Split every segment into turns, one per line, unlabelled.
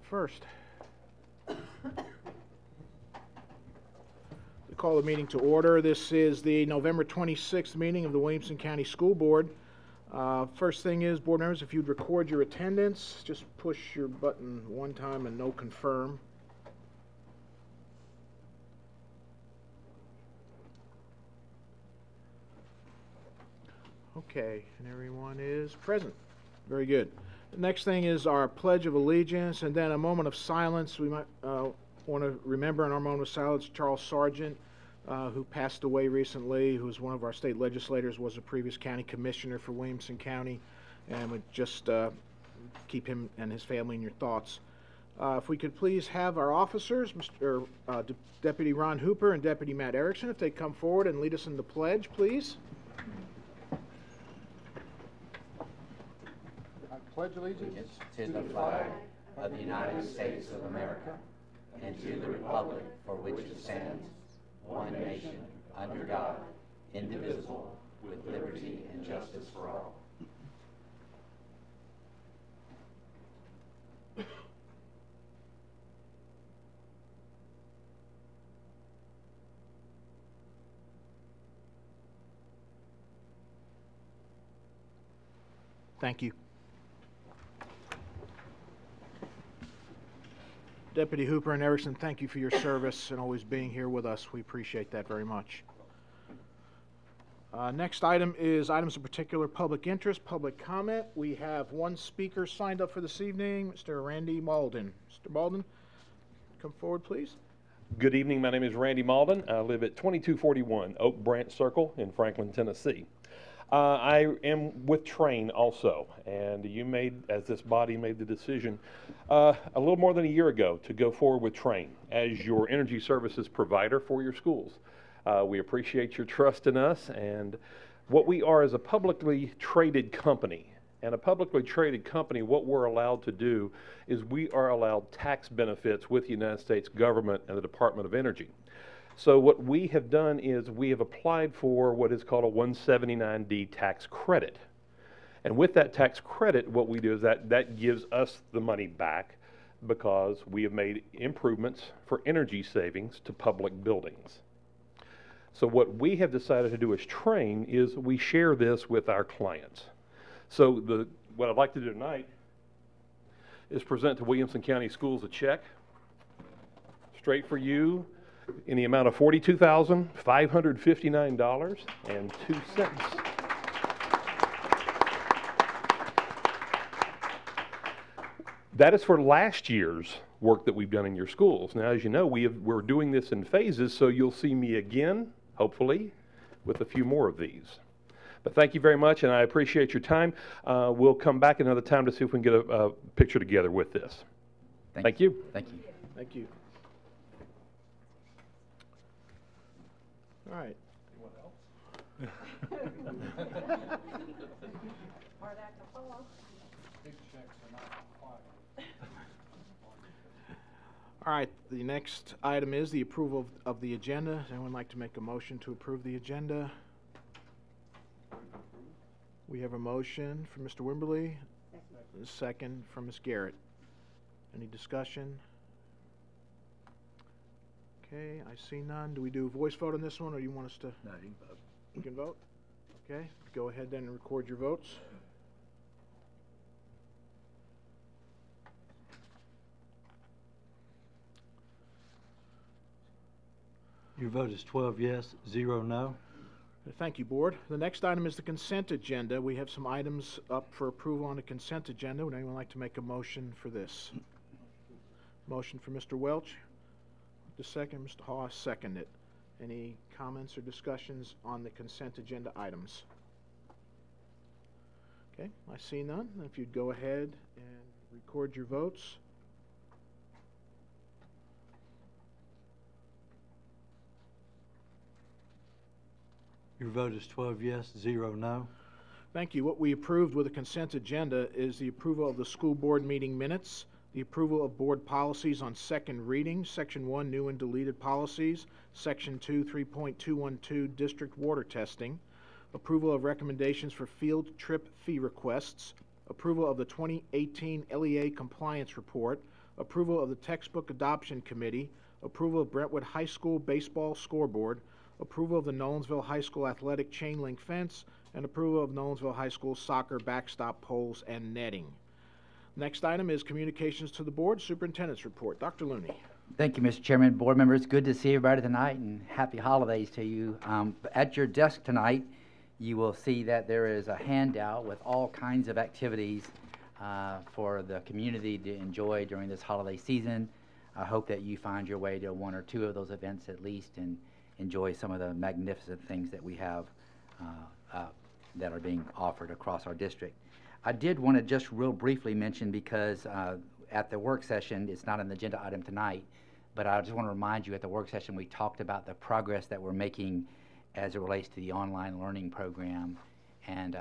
first. We call the meeting to order. This is the November 26th meeting of the Williamson County School Board. First thing is, board members, if you'd record your attendance, just push your button one time and no confirm. Okay, and everyone is present. Very good. The next thing is our Pledge of Allegiance, and then a moment of silence. We might want to remember in our moment of silence Charles Sargent, who passed away recently, who was one of our state legislators, was a previous county commissioner for Williamson County, and would just keep him and his family in your thoughts. If we could please have our officers, Deputy Ron Hooper and Deputy Matt Erickson, if they come forward and lead us in the pledge, please. I pledge allegiance
to the flag of the United States of America and to the republic for which it stands, one nation, under God, indivisible, with liberty and justice for all.
Thank you. Deputy Hooper and Erickson, thank you for your service and always being here with us. We appreciate that very much. Next item is items of particular public interest, public comment. We have one speaker signed up for this evening, Mr. Randy Malden. Mr. Malden, come forward, please.
Good evening. My name is Randy Malden. I live at 2241 Oak Branch Circle in Franklin, Tennessee. I am with Train also, and you made, as this body made the decision a little more than a year ago to go forward with Train as your energy services provider for your schools. We appreciate your trust in us, and what we are is a publicly traded company. And a publicly traded company, what we're allowed to do is we are allowed tax benefits with the United States government and the Department of Energy. So what we have done is we have applied for what is called a 179D tax credit. And with that tax credit, what we do is that gives us the money back because we have made improvements for energy savings to public buildings. So what we have decided to do as Train is we share this with our clients. So what I'd like to do tonight is present to Williamson County Schools a check straight for you in the amount of $42,559.02. That is for last year's work that we've done in your schools. Now, as you know, we're doing this in phases, so you'll see me again, hopefully, with a few more of these. But thank you very much, and I appreciate your time. We'll come back another time to see if we can get a picture together with this. Thank you.
Thank you.
Thank you. All right.
Anyone else?
All right, the next item is the approval of the agenda. Does anyone like to make a motion to approve the agenda? We have a motion from Mr. Wimberly, a second from Ms. Garrett. Any discussion? Okay, I see none. Do we do a voice vote on this one, or do you want us to?
No, you can vote.
You can vote? Okay, go ahead then and record your votes.
Your vote is 12 yes, 0 no.
Thank you, Board. The next item is the consent agenda. We have some items up for approval on the consent agenda. Would anyone like to make a motion for this? Motion for Mr. Welch. The second, Mr. Haas, second it. Any comments or discussions on the consent agenda items? Okay, I see none. If you'd go ahead and record your votes.
Your vote is 12 yes, 0 no.
Thank you. What we approved with the consent agenda is the approval of the school board meeting minutes, the approval of board policies on second reading, Section 1, new and deleted policies, Section 2, 3.212, district water testing, approval of recommendations for field trip fee requests, approval of the 2018 LEA compliance report, approval of the textbook adoption committee, approval of Brentwood High School baseball scoreboard, approval of the Nolensville High School athletic chain link fence, and approval of Nolensville High School soccer backstop poles and netting. Next item is communications to the board, superintendent's report. Dr. Looney.
Thank you, Mr. Chairman, board members. Good to see everybody tonight, and happy holidays to you. At your desk tonight, you will see that there is a handout with all kinds of activities for the community to enjoy during this holiday season. I hope that you find your way to one or two of those events at least and enjoy some of the magnificent things that we have that are being offered across our district. I did want to just real briefly mention, because at the work session, it's not an agenda item tonight, but I just want to remind you, at the work session we talked about the progress that we're making as it relates to the online learning program, and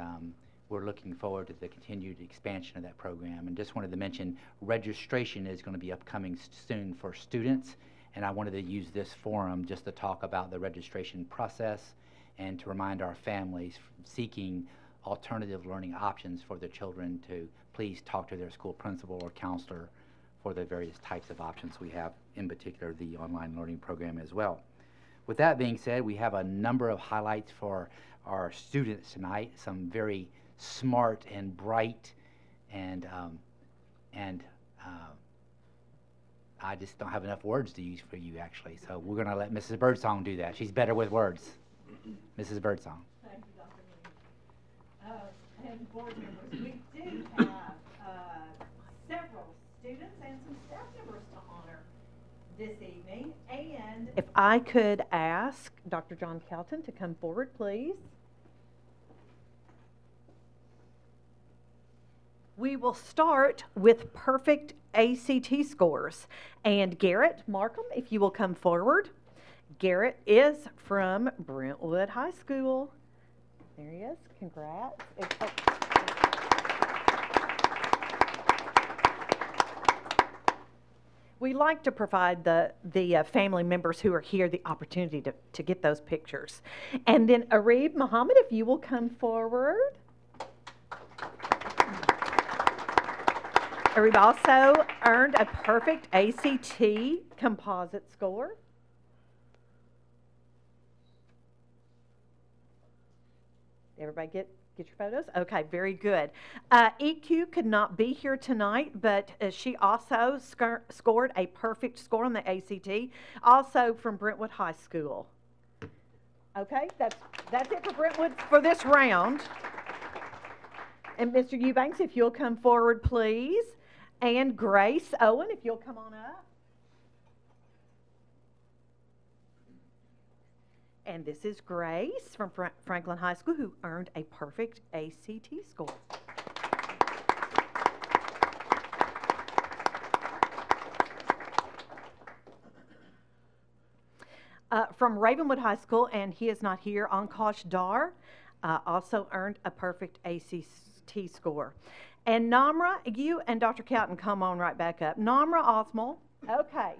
we're looking forward to the continued expansion of that program. And just wanted to mention, registration is going to be upcoming soon for students, and I wanted to use this forum just to talk about the registration process and to remind our families seeking alternative learning options for their children to please talk to their school principal or counselor for the various types of options we have, in particular the online learning program as well. With that being said, we have a number of highlights for our students tonight, some very smart and bright, and I just don't have enough words to use for you, actually, so we're going to let Mrs. Birdsong do that. She's better with words. Mrs. Birdsong.
Thank you, Dr. Mooney. And board members, we do have several students and some staff members to honor this evening. And if I could ask Dr. John Kelton to come forward, please. We will start with perfect ACT scores. And Garrett Markham, if you will come forward. Garrett is from Brentwood High School. There he is. Congrats. We like to provide the family members who are here the opportunity to get those pictures. And then Arib Muhammad, if you will come forward. Arib also earned a perfect ACT composite score. Everybody get your photos? Okay, very good. EQ could not be here tonight, but she also scored a perfect score on the ACT, also from Brentwood High School. Okay, that's it for Brentwood for this round. And Mr. Eubanks, if you'll come forward, please. And Grace Owen, if you'll come on up. And this is Grace from Franklin High School, who earned a perfect ACT score. From Ravenwood High School, and he is not here, Ankash Dar also earned a perfect ACT score. And Namra, you and Dr. Cowton come on right back up. Namra Osmal, okay,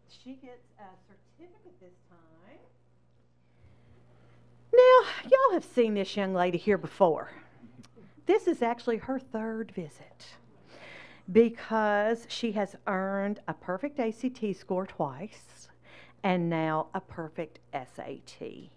she gets a certificate this time. Now, y'all have seen this young lady here before. This is actually her third visit because she has earned a perfect ACT score twice and now a perfect SAT.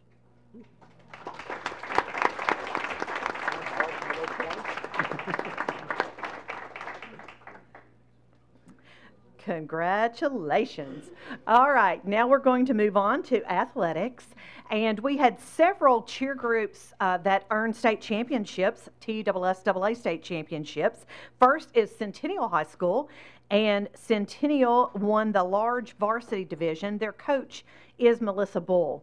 Congratulations. All right, now we're going to move on to athletics. And we had several cheer groups that earned state championships, TSSAA state championships. First is Centennial High School, and Centennial won the large varsity division. Their coach is Melissa Bull.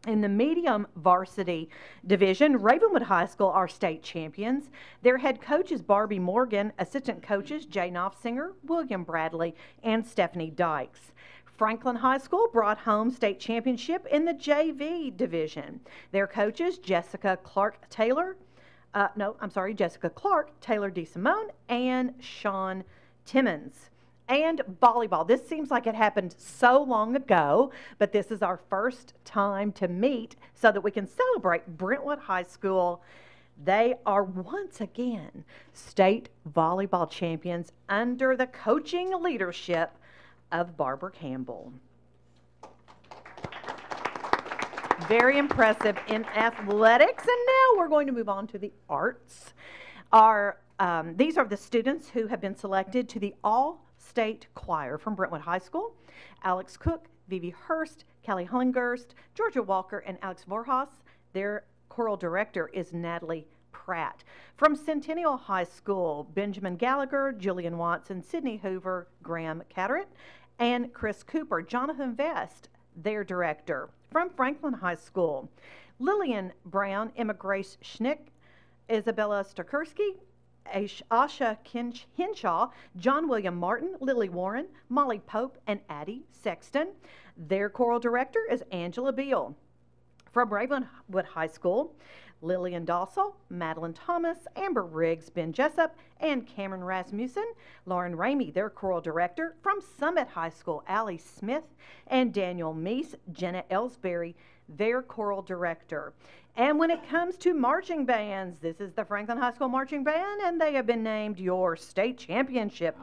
In the medium varsity division, Ravenwood High School are state champions. Their head coach is Barbie Morgan, assistant coaches Jay Knopfsinger, William Bradley, and Stephanie Dykes. Franklin High School brought home state championship in the JV division. Their coaches, Jessica Clark, Taylor DeSimone, and Sean Timmons. And volleyball. This seems like it happened so long ago, but this is our first time to meet so that we can celebrate Brentwood High School They are once again state volleyball champions under the coaching leadership of Barbara Campbell. Very impressive in athletics. And now we're going to move on to the arts. These are the students who have been selected to the All-State Choir from Brentwood High School. Alex Cook, Vivi Hurst, Kelly Hungerst, Georgia Walker, and Alex Vorhaus. Their choral director is Natalie Pratt. From Centennial High School, Benjamin Gallagher, Julian Watson, Sydney Hoover, Graham Catteritt, and Chris Cooper. Jonathan Vest, their director. From Franklin High School, Lillian Brown, Emma Grace Schnick, Isabella Stakursky, Asha Henshaw, John William Martin, Lily Warren, Molly Pope, and Addie Sexton. Their choral director is Angela Beal. From Ravenwood High School, Lillian Dossel, Madeline Thomas, Amber Riggs, Ben Jessup, and Cameron Rasmussen. Lauren Ramey, their choral director. From Summit High School, Allie Smith and Daniel Meese, Jenna Ellsbury, their choral director. And when it comes to marching bands, this is the Franklin High School Marching Band, and they have been named your state championship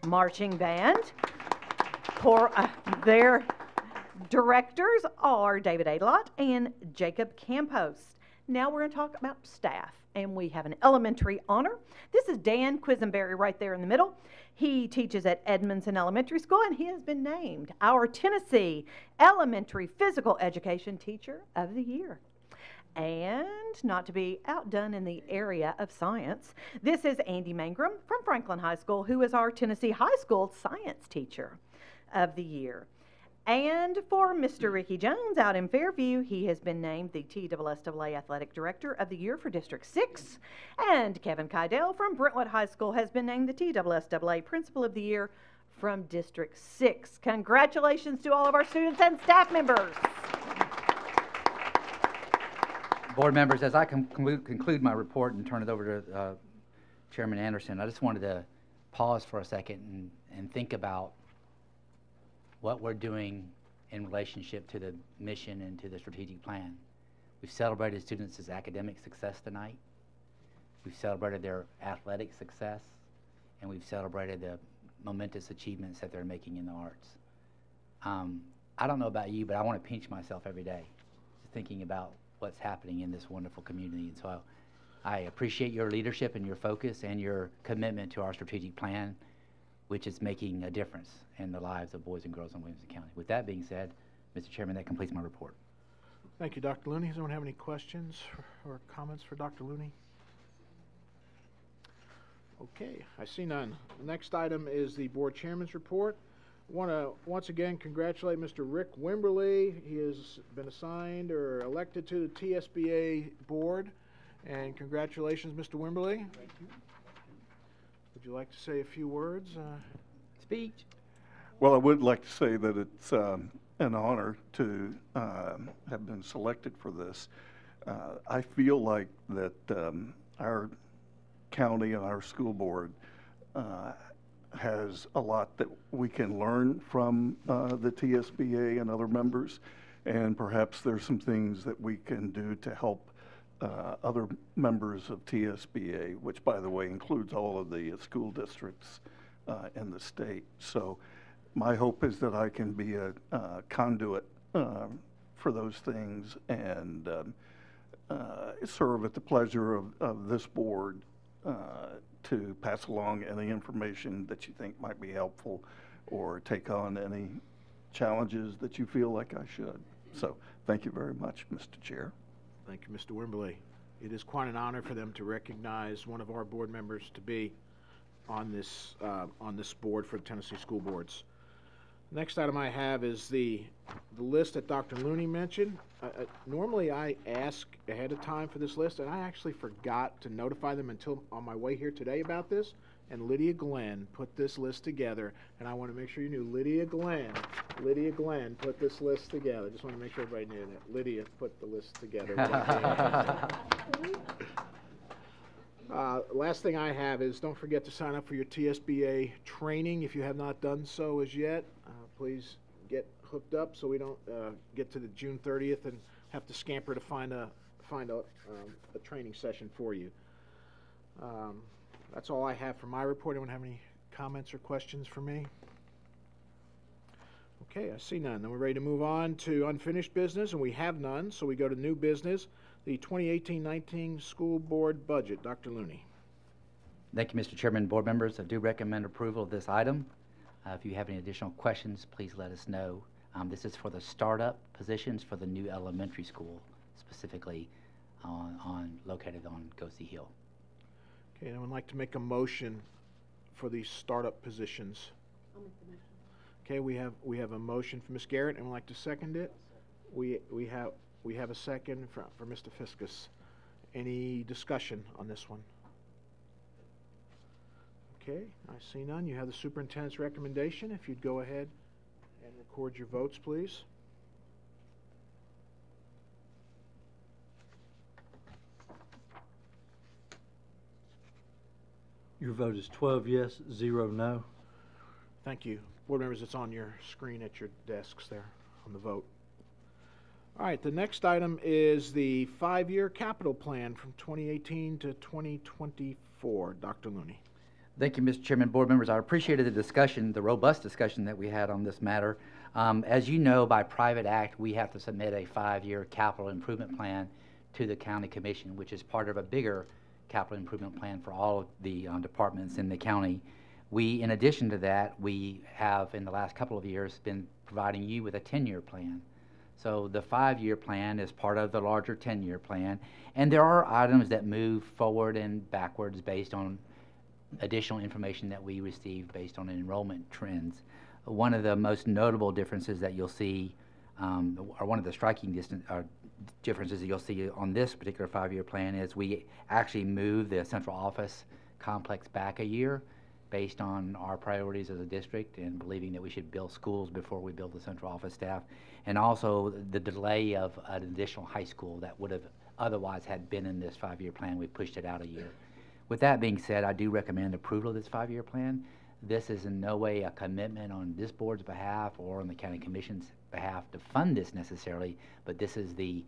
marching band. Their directors are David Adelot and Jacob Campos. Now we're going to talk about staff, and we have an elementary honor. This is Dan Quisenberry right there in the middle. He teaches at Edmondson Elementary School, and he has been named our Tennessee Elementary Physical Education Teacher of the Year. And not to be outdone in the area of science, this is Andy Mangrum from Franklin High School, who is our Tennessee High School Science Teacher of the Year. And for Mr. Ricky Jones out in Fairview, he has been named the TSSAA Athletic Director of the Year for District 6. And Kevin Kydell from Brentwood High School has been named the TSSAA Principal of the Year from District 6. Congratulations to all of our students and staff members.
Board members, as I conclude my report and turn it over to Chairman Anderson, I just wanted to pause for a second and think about what we're doing in relationship to the mission and to the strategic plan. We've celebrated students' academic success tonight. We've celebrated their athletic success, and we've celebrated the momentous achievements that they're making in the arts. I don't know about you, but I want to pinch myself every day just thinking about what's happening in this wonderful community. And so I appreciate your leadership and your focus and your commitment to our strategic plan, which is making a difference in the lives of boys and girls in Williamson County. With that being said, Mr. Chairman, that completes my report.
Thank you, Dr. Looney. Does anyone have any questions or comments for Dr. Looney? Okay, I see none. The next item is the board chairman's report. I want to once again congratulate Mr. Rick Wimberly. He has been assigned or elected to the TSBA board. And congratulations, Mr. Wimberly.
Thank you.
Would you like to say a few words?
Speech.
Well, I would like to say that it's an honor to have been selected for this. I feel like that our county and our school board has a lot that we can learn from the TSBA and other members, and perhaps there's some things that we can do to help other members of TSBA, which, by the way, includes all of the school districts in the state. So my hope is that I can be a conduit for those things and serve at the pleasure of this board to pass along any information that you think might be helpful or take on any challenges that you feel like I should. So thank you very much, Mr. Chair.
Thank you, Mr. Wimberly. It is quite an honor for them to recognize one of our board members to be on this board for the Tennessee School Boards. Next item I have is the list that Dr. Looney mentioned. Normally I ask ahead of time for this list, and I actually forgot to notify them until on my way here today about this. And Lydia Glenn put this list together, and I want to make sure you knew Lydia Glenn put this list together. Just want to make sure everybody knew that Lydia put the list together. Last thing I have is don't forget to sign up for your TSBA training if you have not done so as yet. Please get hooked up so we don't get to the June 30th and have to scamper to find a find a training session for you. That's all I have for my report. Anyone have any comments or questions for me? Okay, I see none. Then we're ready to move on to unfinished business, and we have none, so we go to new business, the 2018-19 school board budget. Dr. Looney.
Thank you, Mr. Chairman, board members. I do recommend approval of this item. If you have any additional questions, please let us know. This is for the startup positions for the new elementary school, specifically located on Goosey Hill.
Okay, anyone like to make a motion for these startup positions?
I'll make the motion.
Okay, we have a motion for Ms. Garrett. Anyone like to second it? We have a second for Mr. Fiskus. Any discussion on this one? Okay, I see none. You have the superintendent's recommendation. If you'd go ahead and record your votes, please.
Your vote is 12 yes, 0 no.
Thank you. Board members, it's on your screen at your desks there on the vote. All right, the next item is the 5-year capital plan from 2018 to 2024. Dr. Looney.
Thank you, Mr. Chairman, board members. I appreciated the discussion, the robust discussion that we had on this matter. As you know, by private act, we have to submit a 5-year capital improvement plan to the county commission, which is part of a bigger capital improvement plan for all of the departments in the county. We, in addition to that, we have in the last couple of years been providing you with a 10-year plan. So the 5-year plan is part of the larger 10-year plan, and there are items that move forward and backwards based on additional information that we receive based on enrollment trends. One of the most notable differences that you'll see, or one of the striking differences that you'll see on this particular 5-year plan is we actually move the central office complex back a year based on our priorities as a district and believing that we should build schools before we build the central office staff, and also the delay of an additional high school that would have otherwise had been in this 5-year plan. We pushed it out a year. With that being said, I do recommend approval of this 5-year plan. This is in no way a commitment on this board's behalf or on the county commission's behalf to fund this necessarily, but this is the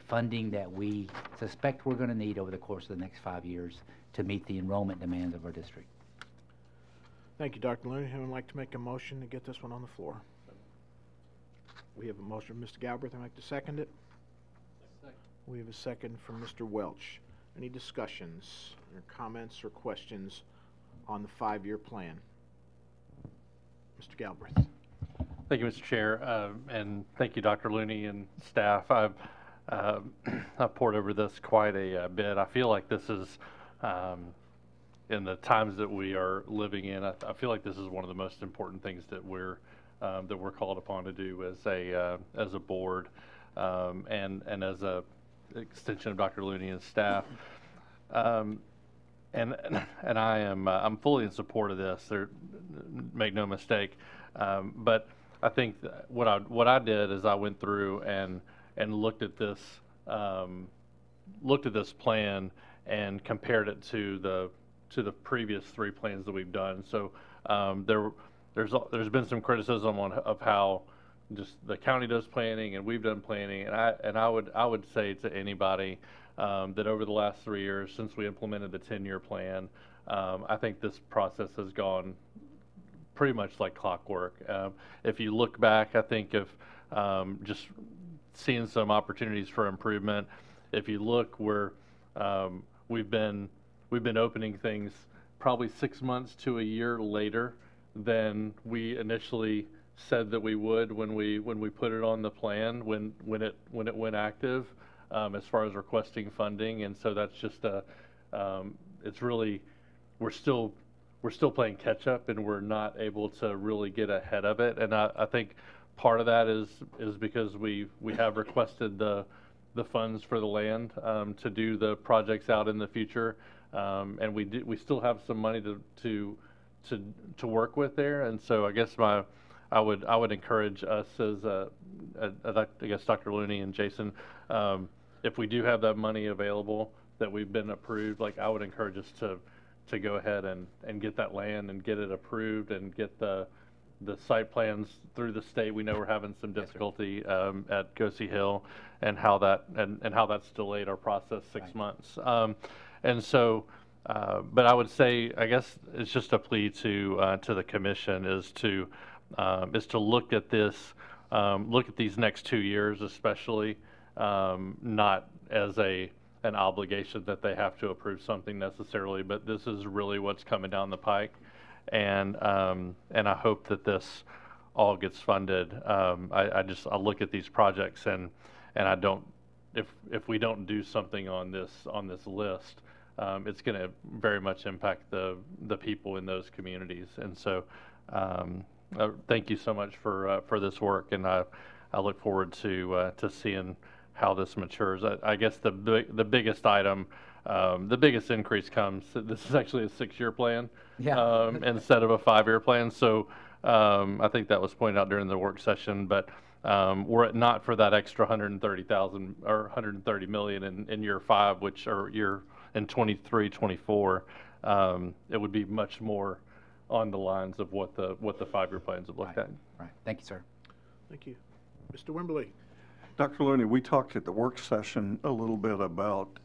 funding that we suspect we're going to need over the course of the next 5 years to meet the enrollment demands of our district.
Thank you, Dr. Looney. Anyone like to make a motion to get this one on the floor? We have a motion from Mr. Galbraith. I'd like to second it. Second. We have a second from Mr. Welch. Any discussions or comments or questions on the 5-year plan? Mr. Galbraith.
Thank you, Mr. Chair, and thank you, Dr. Looney and staff. I've poured over this quite a bit. I feel like this is, in the times that we are living in, I feel like this is one of the most important things that we're called upon to do as a board, and as a extension of Dr. Looney and staff. And I'm fully in support of this. Make no mistake. But I think what I did is I went through and looked at this plan and compared it to the previous 3 plans that we've done. So there's been some criticism of how just the county does planning and we've done planning, and I would say to anybody that over the last 3 years since we implemented the 10-year plan, I think this process has gone pretty much like clockwork. If you look back, I think of just seeing some opportunities for improvement. If you look where we've been opening things probably 6 months to a year later than we initially said that we would when we put it on the plan, when it went active, as far as requesting funding. And so that's just it's really, we're still playing catch up, and we're not able to really get ahead of it. And I think part of that is because we have requested the funds for the land to do the projects out in the future, and we still have some money to work with there. And so I guess I would encourage us as I guess Dr. Looney and Jason, if we do have that money available that we've been approved, like I would encourage us to go ahead and get that land and get it approved and get the
the site plans through the state. We know we're having some difficulty at Goosey Hill, and how that's delayed our process 6 months. And so, but I would say, I guess it's just a plea to the commission is to look at this, look at these next 2 years, especially, not as an obligation that they have to approve something necessarily, but this is really what's coming down the pike. And I hope that this all gets funded. I look at these projects, and I don't, if we don't do something on this list, it's going to very much impact the people in those communities. And so, thank you so much for this work, and I look forward to seeing how this matures. I guess the biggest item, the biggest increase comes. This is actually a 6-year plan, instead of a 5-year plan. So I think that was pointed out during the work session. But were it not for that extra 130,000 or 130 million in year 5, which are in 23, 24, it would be much more on the lines of what the 5-year plans have looked at.
Right. Thank you, sir.
Thank you. Mr. Wimberly.
Dr. Looney, we talked at the work session a little bit about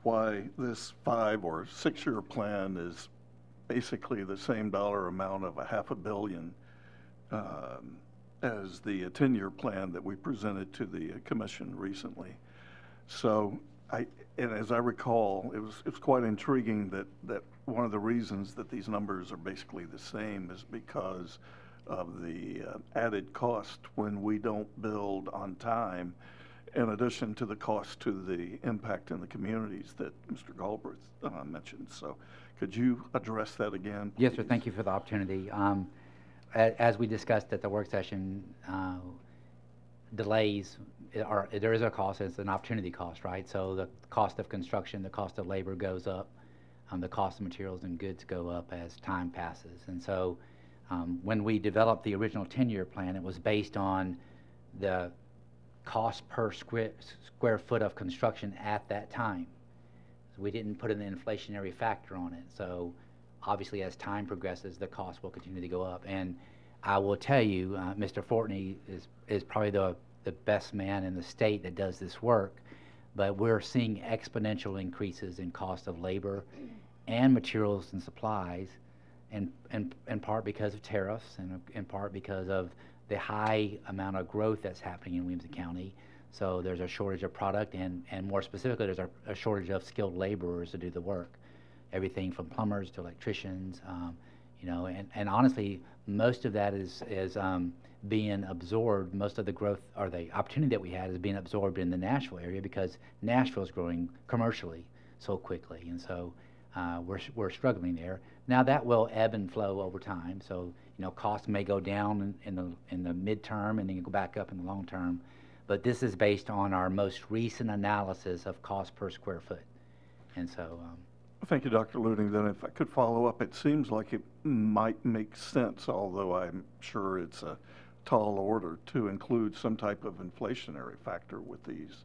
why this 5 or 6-year plan is basically the same dollar amount of $500 million as the 10-year plan that we presented to the commission recently. So, and as I recall, it was quite intriguing that one of the reasons that these numbers are basically the same is because of the added cost when we don't build on time, in addition to the cost to the impact in the communities that Mr. Galbraith mentioned. So could you address that again, please?
Yes, sir. Thank you for the opportunity. As we discussed at the work session, delays there is a cost. It's an opportunity cost, right? So the cost of construction, the cost of labor goes up, the cost of materials and goods go up as time passes. And so when we developed the original 10-year plan, it was based on the cost per square foot of construction at that time. So we didn't put an inflationary factor on it. So obviously, as time progresses, the cost will continue to go up. And I will tell you, Mr. Fortney is probably the best man in the state that does this work, but we're seeing exponential increases in cost of labor and materials and supplies, in part because of tariffs, and in part because of the high amount of growth that's happening in Williamson County. So there's a shortage of product, and more specifically, there's a shortage of skilled laborers to do the work. Everything from plumbers to electricians, and honestly, most of that is being absorbed. Most of the growth or the opportunity that we had is being absorbed in the Nashville area because Nashville is growing commercially so quickly, and so we're struggling there. Now that will ebb and flow over time. So costs may go down in the midterm and then go back up in the long term, but this is based on our most recent analysis of cost per square foot, and so.
Thank you, Dr. Luding. Then if I could follow up, it seems like it might make sense, although I'm sure it's a tall order, to include some type of inflationary factor with these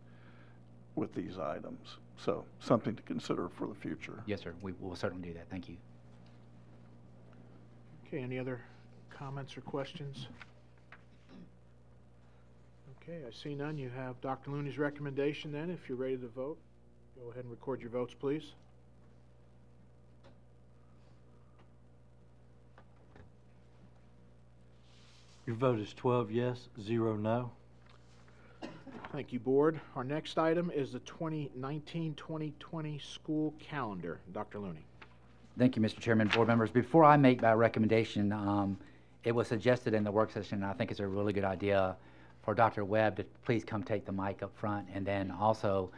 items. So something to consider for the future.
Yes, sir. We will certainly do that. Thank you.
Okay, any other comments or questions? Okay, I see none. You have Dr. Looney's recommendation then. If you're ready to vote, go ahead and record your votes, please.
Your vote is 12 yes, 0 no.
Thank you, Board. Our next item is the 2019-2020 school calendar. Dr. Looney.
Thank you, Mr. Chairman, board members. Before I make my recommendation, it was suggested in the work session, and I think it's a really good idea for Dr. Webb to please come take the mic up front, and then also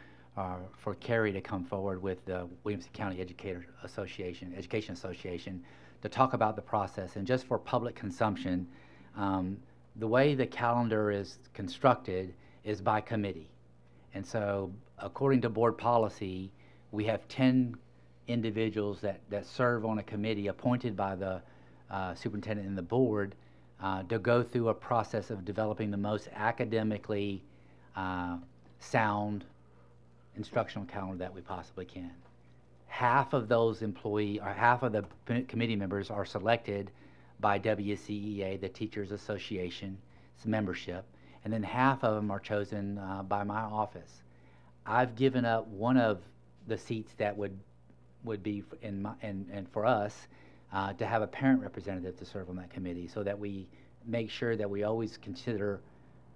for Kerry to come forward with the Williamson County Education Association to talk about the process. And just for public consumption, the way the calendar is constructed is by committee. And so according to board policy, we have 10 individuals that serve on a committee appointed by the superintendent and the board to go through a process of developing the most academically sound instructional calendar that we possibly can. Half of those half of the committee members are selected by WCEA, the Teachers Association's membership, and then half of them are chosen by my office. I've given up one of the seats that would be and for us to have a parent representative to serve on that committee, so that we make sure that we always consider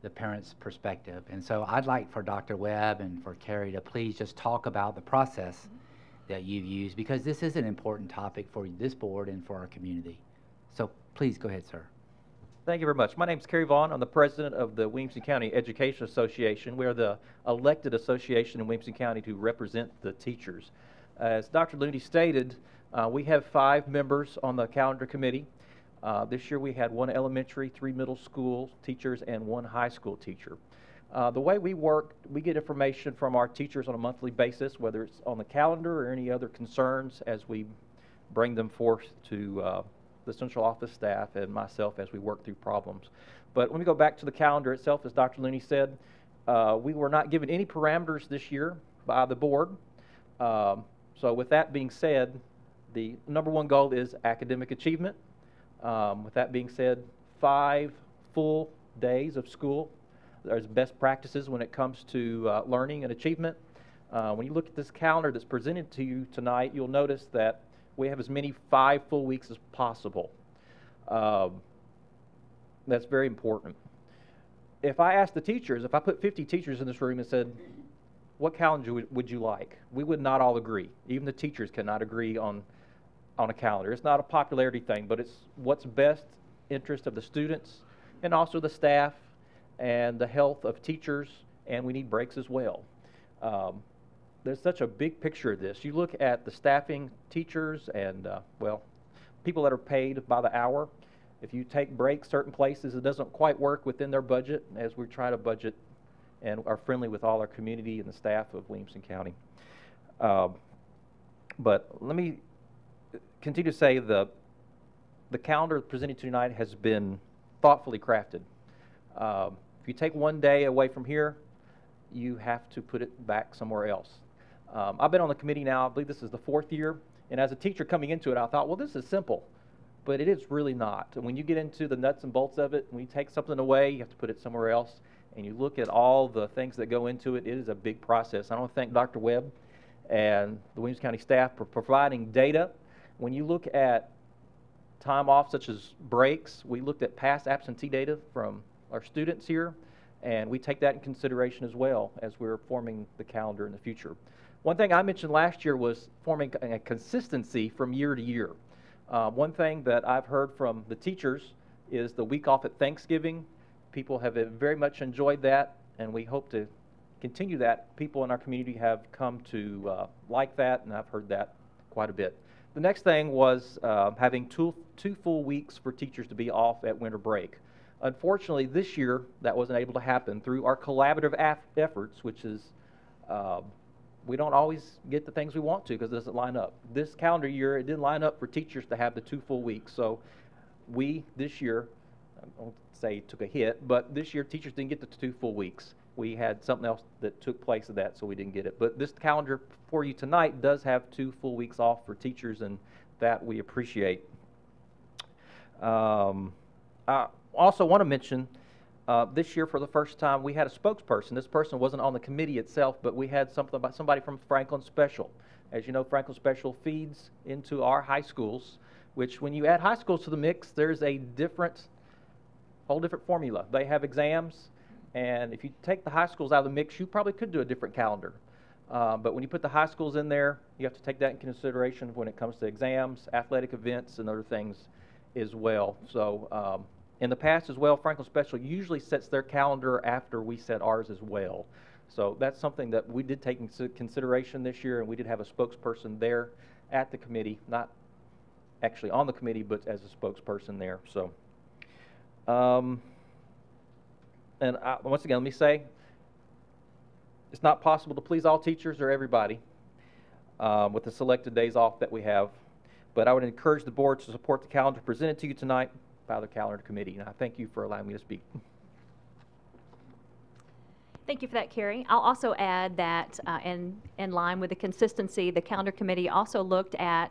the parent's perspective. And so I'd like for Dr. Webb and for Kerry to please just talk about the process that you've used, because this is an important topic for this board and for our community. So please go ahead, sir.
Thank you very much. My name is Kerry Vaughn. I'm the president of the Williamson County Education Association. We are the elected association in Williamson County to represent the teachers. As Dr. Looney stated, we have 5 members on the calendar committee. This year we had 1 elementary, 3 middle school teachers, and 1 high school teacher. The way we work, we get information from our teachers on a monthly basis, whether it's on the calendar or any other concerns, as we bring them forth to the central office staff and myself as we work through problems. But let me go back to the calendar itself. As Dr. Looney said, we were not given any parameters this year by the board. So with that being said, the #1 goal is academic achievement. With that being said, 5 full days of school. There's best practices when it comes to learning and achievement. When you look at this calendar that's presented to you tonight, you'll notice that we have as many 5 full weeks as possible. That's very important. If I asked the teachers, if I put 50 teachers in this room and said, what calendar would you like? We would not all agree. Even the teachers cannot agree on a calendar. It's not a popularity thing, but it's what's best interest of the students and also the staff and the health of teachers, and we need breaks as well. There's such a big picture of this. You look at the staffing, teachers, and, well, people that are paid by the hour. If you take breaks certain places, it doesn't quite work within their budget, as we try to budget and are friendly with all our community and the staff of Williamson County. But let me continue to say the calendar presented tonight has been thoughtfully crafted. If you take 1 day away from here, you have to put it back somewhere else. I've been on the committee now, I believe this is the 4th year, and as a teacher coming into it, I thought, well, this is simple, but it is really not. And when you get into the nuts and bolts of it, when you take something away, you have to put it somewhere else, and you look at all the things that go into it, it is a big process. I want to thank Dr. Webb and the Williamson County staff for providing data. When you look at time off, such as breaks, we looked at past absentee data from our students here, and we take that in consideration as well as we're forming the calendar in the future. One thing I mentioned last year was forming a consistency from year to year. One thing that I've heard from the teachers is the week off at Thanksgiving. People have very much enjoyed that, and we hope to continue that. People in our community have come to like that, and I've heard that quite a bit. The next thing was having two full weeks for teachers to be off at winter break. Unfortunately, this year, that wasn't able to happen through our collaborative efforts, which is we don't always get the things we want to because it doesn't line up. This calendar year, it didn't line up for teachers to have the 2 full weeks. So we, this year, I won't say took a hit, but this year teachers didn't get the 2 full weeks. We had something else that took place of that, so we didn't get it. But this calendar for you tonight does have 2 full weeks off for teachers, and that we appreciate. I also want to mention this year, for the first time, we had a spokesperson. This person wasn't on the committee itself, but we had somebody from Franklin Special. As you know, Franklin Special feeds into our high schools, which when you add high schools to the mix, there's a whole different formula. They have exams, and if you take the high schools out of the mix, you probably could do a different calendar. But when you put the high schools in there, you have to take that in consideration when it comes to exams, athletic events, and other things as well. So in the past as well, Franklin Special usually sets their calendar after we set ours as well. So that's something that we did take into consideration this year, and we did have a spokesperson there at the committee, not actually on the committee, but as a spokesperson there. So, once again, let me say, it's not possible to please all teachers or everybody with the selected days off that we have, but I would encourage the board to support the calendar presented to you tonight by the calendar committee, and I thank you for allowing me to speak.
Thank you for that, Kerry. I'll also add that in line with the consistency, the calendar committee also looked at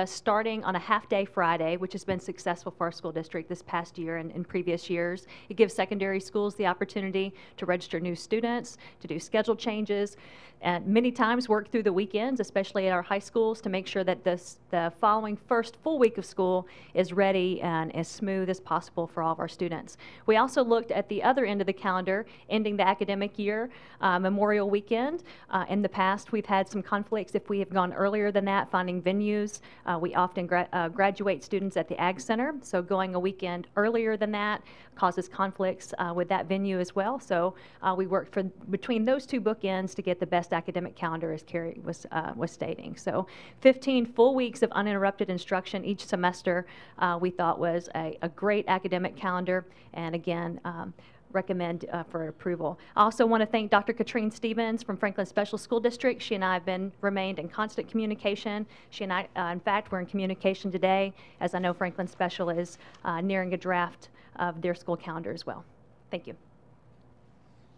with starting on a half-day Friday, which has been successful for our school district this past year and in previous years. It gives secondary schools the opportunity to register new students, to do schedule changes, and many times work through the weekends, especially at our high schools, to make sure that the following first full week of school is ready and as smooth as possible for all of our students. We also looked at the other end of the calendar, ending the academic year, Memorial Weekend. In the past, we've had some conflicts if we have gone earlier than that, finding venues. We often graduate students at the Ag Center, so going a weekend earlier than that causes conflicts with that venue as well. So we worked between those two bookends to get the best academic calendar, as Kerry was stating. So 15 full weeks of uninterrupted instruction each semester we thought was a great academic calendar, and again, recommend for approval. I also want to thank Dr. Katrine Stevens from Franklin Special School District. She and I have remained in constant communication. She and I, in fact, we're in communication today, as I know Franklin Special is nearing a draft of their school calendar as well. Thank you.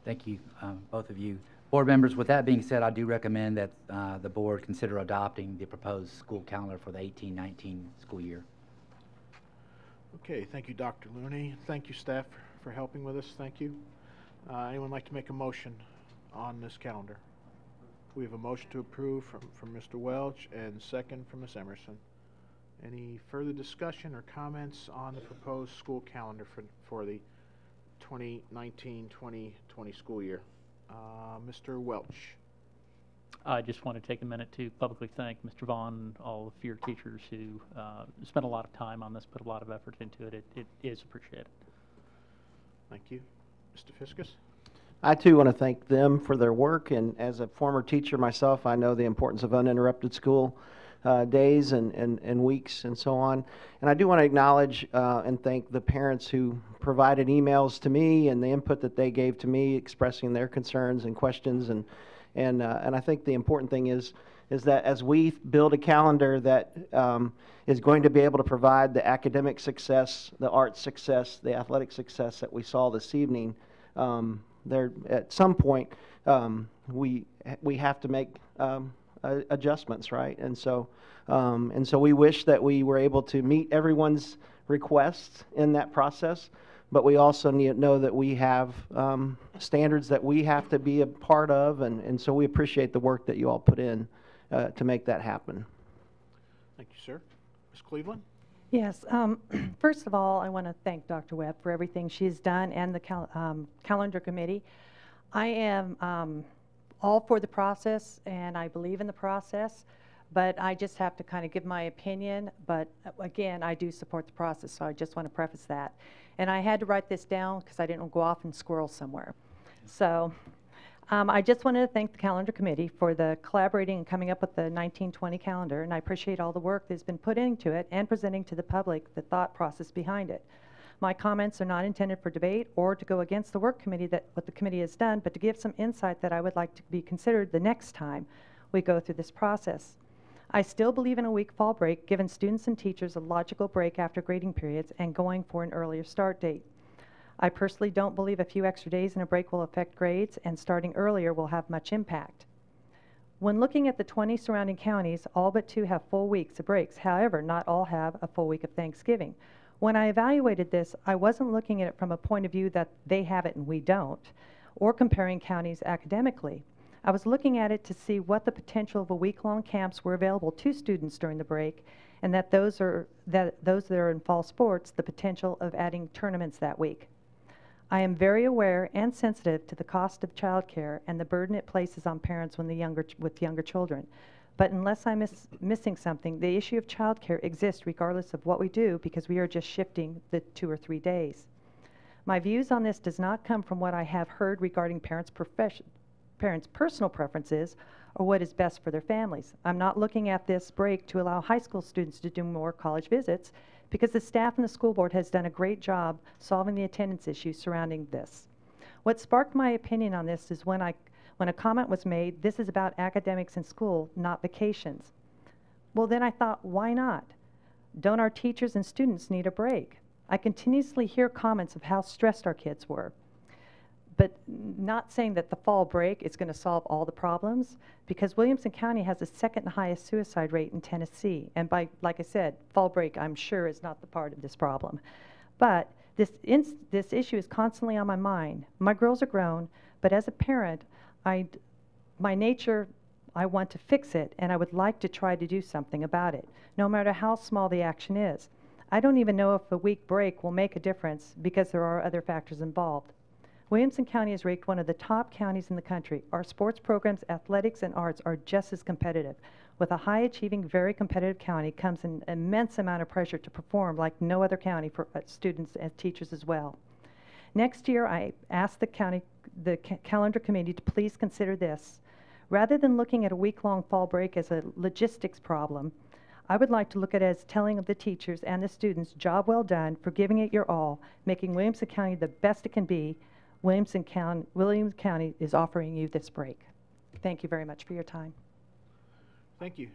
Thank you, both of you. Board members, with that being said, I do recommend that the board consider adopting the proposed school calendar for the 18-19 school year.
Okay, thank you, Dr. Looney. Thank you, staff, for helping with us. Thank you. Anyone like to make a motion on this calendar? We have a motion to approve from Mr. Welch and second from Ms. Emerson. Any further discussion or comments on the proposed school calendar for the 2019-2020 school year? Mr. Welch.
I just want to take a minute to publicly thank Mr. Vaughn and all of your teachers who spent a lot of time on this, put a lot of effort into it. It is appreciated.
Thank you. Mr. Fiskus?
I too want to thank them for their work, and as a former teacher myself, I know the importance of uninterrupted school days and weeks and so on. And I do want to acknowledge and thank the parents who provided emails to me and the input that they gave to me, expressing their concerns and questions. And I think the important thing is that as we build a calendar that is going to be able to provide the academic success, the art success, the athletic success that we saw this evening, there at some point we have to make adjustments, right? And so we wish that we were able to meet everyone's requests in that process, but we also need to know that we have standards that we have to be a part of, and so we appreciate the work that you all put in to make that happen.
Thank you, sir. Ms. Cleveland?
Yes. First of all, I want to thank Dr. Webb for everything she's done and the calendar committee. I am all for the process, and I believe in the process, but I just have to kind of give my opinion. But again, I do support the process, so I just want to preface that. And I had to write this down because I didn't go off and squirrel somewhere. So I just wanted to thank the calendar committee for the collaborating and coming up with the 1920 calendar, and I appreciate all the work that's been put into it and presenting to the public the thought process behind it. My comments are not intended for debate or to go against the work committee, what the committee has done, but to give some insight that I would like to be considered the next time we go through this process. I still believe in a week fall break, giving students and teachers a logical break after grading periods and going for an earlier start date. I personally don't believe a few extra days in a break will affect grades, and starting earlier will have much impact. When looking at the 20 surrounding counties, all but 2 have full weeks of breaks. However, not all have a full week of Thanksgiving. When I evaluated this, I wasn't looking at it from a point of view that they have it and we don't, or comparing counties academically. I was looking at it to see what the potential of a week-long camps were available to students during the break, and that those that are in fall sports, the potential of adding tournaments that week. I am very aware and sensitive to the cost of childcare and the burden it places on parents with younger children. But unless I'm missing something, the issue of childcare exists regardless of what we do, because we are just shifting the 2 or 3 days. My views on this does not come from what I have heard regarding parents' personal preferences or what is best for their families. I'm not looking at this break to allow high school students to do more college visits, because the staff and the school board has done a great job solving the attendance issues surrounding this. What sparked my opinion on this is when a comment was made, this is about academics in school, not vacations. Well, then I thought, why not? Don't our teachers and students need a break? I continuously hear comments of how stressed our kids were. but not saying that the fall break is going to solve all the problems, because Williamson County has the second highest suicide rate in Tennessee. And like I said, fall break, I'm sure, is not the part of this problem. But this issue is constantly on my mind. My girls are grown, but as a parent, my nature, I want to fix it, and I would like to try to do something about it, no matter how small the action is. I don't even know if a week break will make a difference because there are other factors involved. Williamson County is ranked one of the top counties in the country. Our sports programs, athletics, and arts are just as competitive. With a high-achieving, very competitive county comes an immense amount of pressure to perform like no other county for students and teachers as well. Next year, I asked the calendar committee to please consider this. Rather than looking at a week-long fall break as a logistics problem, I would like to look at it as telling of the teachers and the students, job well done for giving it your all, making Williamson County the best it can be. Williamson County is offering you this break. Thank you very much for your time.
Thank you.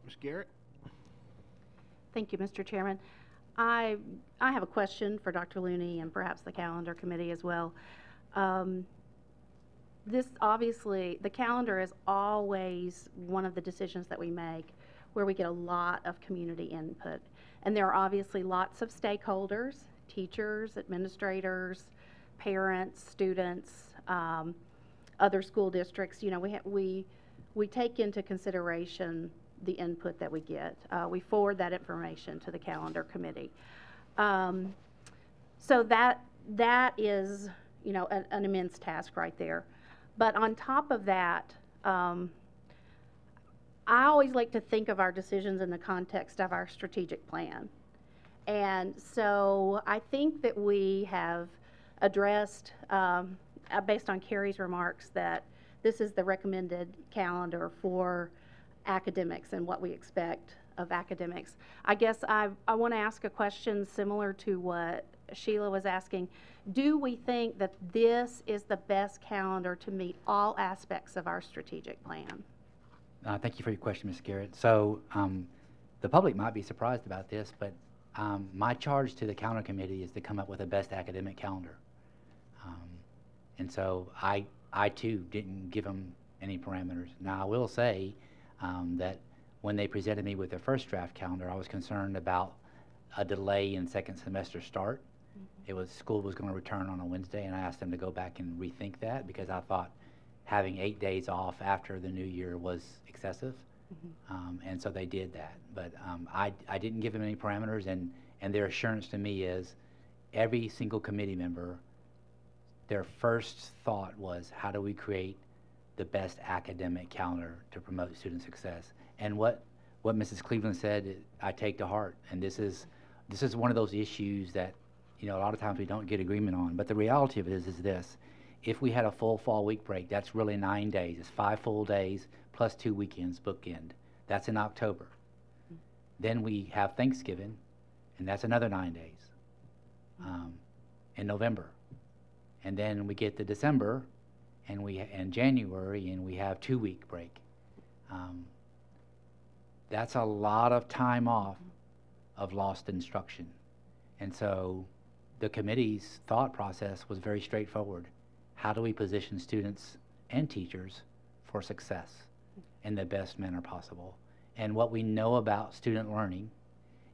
Ms. Garrett?
Thank you, Mr. Chairman. I have a question for Dr. Looney and perhaps the calendar committee as well. This obviously, the calendar is always one of the decisions that we make where we get a lot of community input. And there are obviously lots of stakeholders, teachers, administrators, parents, students, other school districts. You know, we take into consideration the input that we get. We forward that information to the calendar committee. So that is, you know, an immense task right there. But on top of that, I always like to think of our decisions in the context of our strategic plan. And so I think that we have addressed, based on Kerry's remarks, that this is the recommended calendar for academics and what we expect of academics. I guess I want to ask a question similar to what Sheila was asking. Do we think that this is the best calendar to meet all aspects of our strategic plan?
Thank you for your question, Ms. Garrett. So the public might be surprised about this, but my charge to the calendar committee is to come up with the best academic calendar. And so I too didn't give them any parameters. Now I will say that when they presented me with their first draft calendar, I was concerned about a delay in second semester start. School was going to return on a Wednesday, and I asked them to go back and rethink that because I thought having 8 days off after the new year was excessive. And so they did that. But I didn't give them any parameters, and their assurance to me is every single committee member, their first thought was, how do we create the best academic calendar to promote student success? And what Mrs. Cleveland said, I take to heart. And this is one of those issues that, you know, a lot of times we don't get agreement on. But the reality of it is this. If we had a full fall week break, that's really 9 days. It's 5 full days plus 2 weekends bookend. That's in October. Then we have Thanksgiving, and that's another 9 days in November. And then we get to December and January, and we have 2-week break. That's a lot of time off of lost instruction. And so the committee's thought process was very straightforward. How do we position students and teachers for success in the best manner possible? And what we know about student learning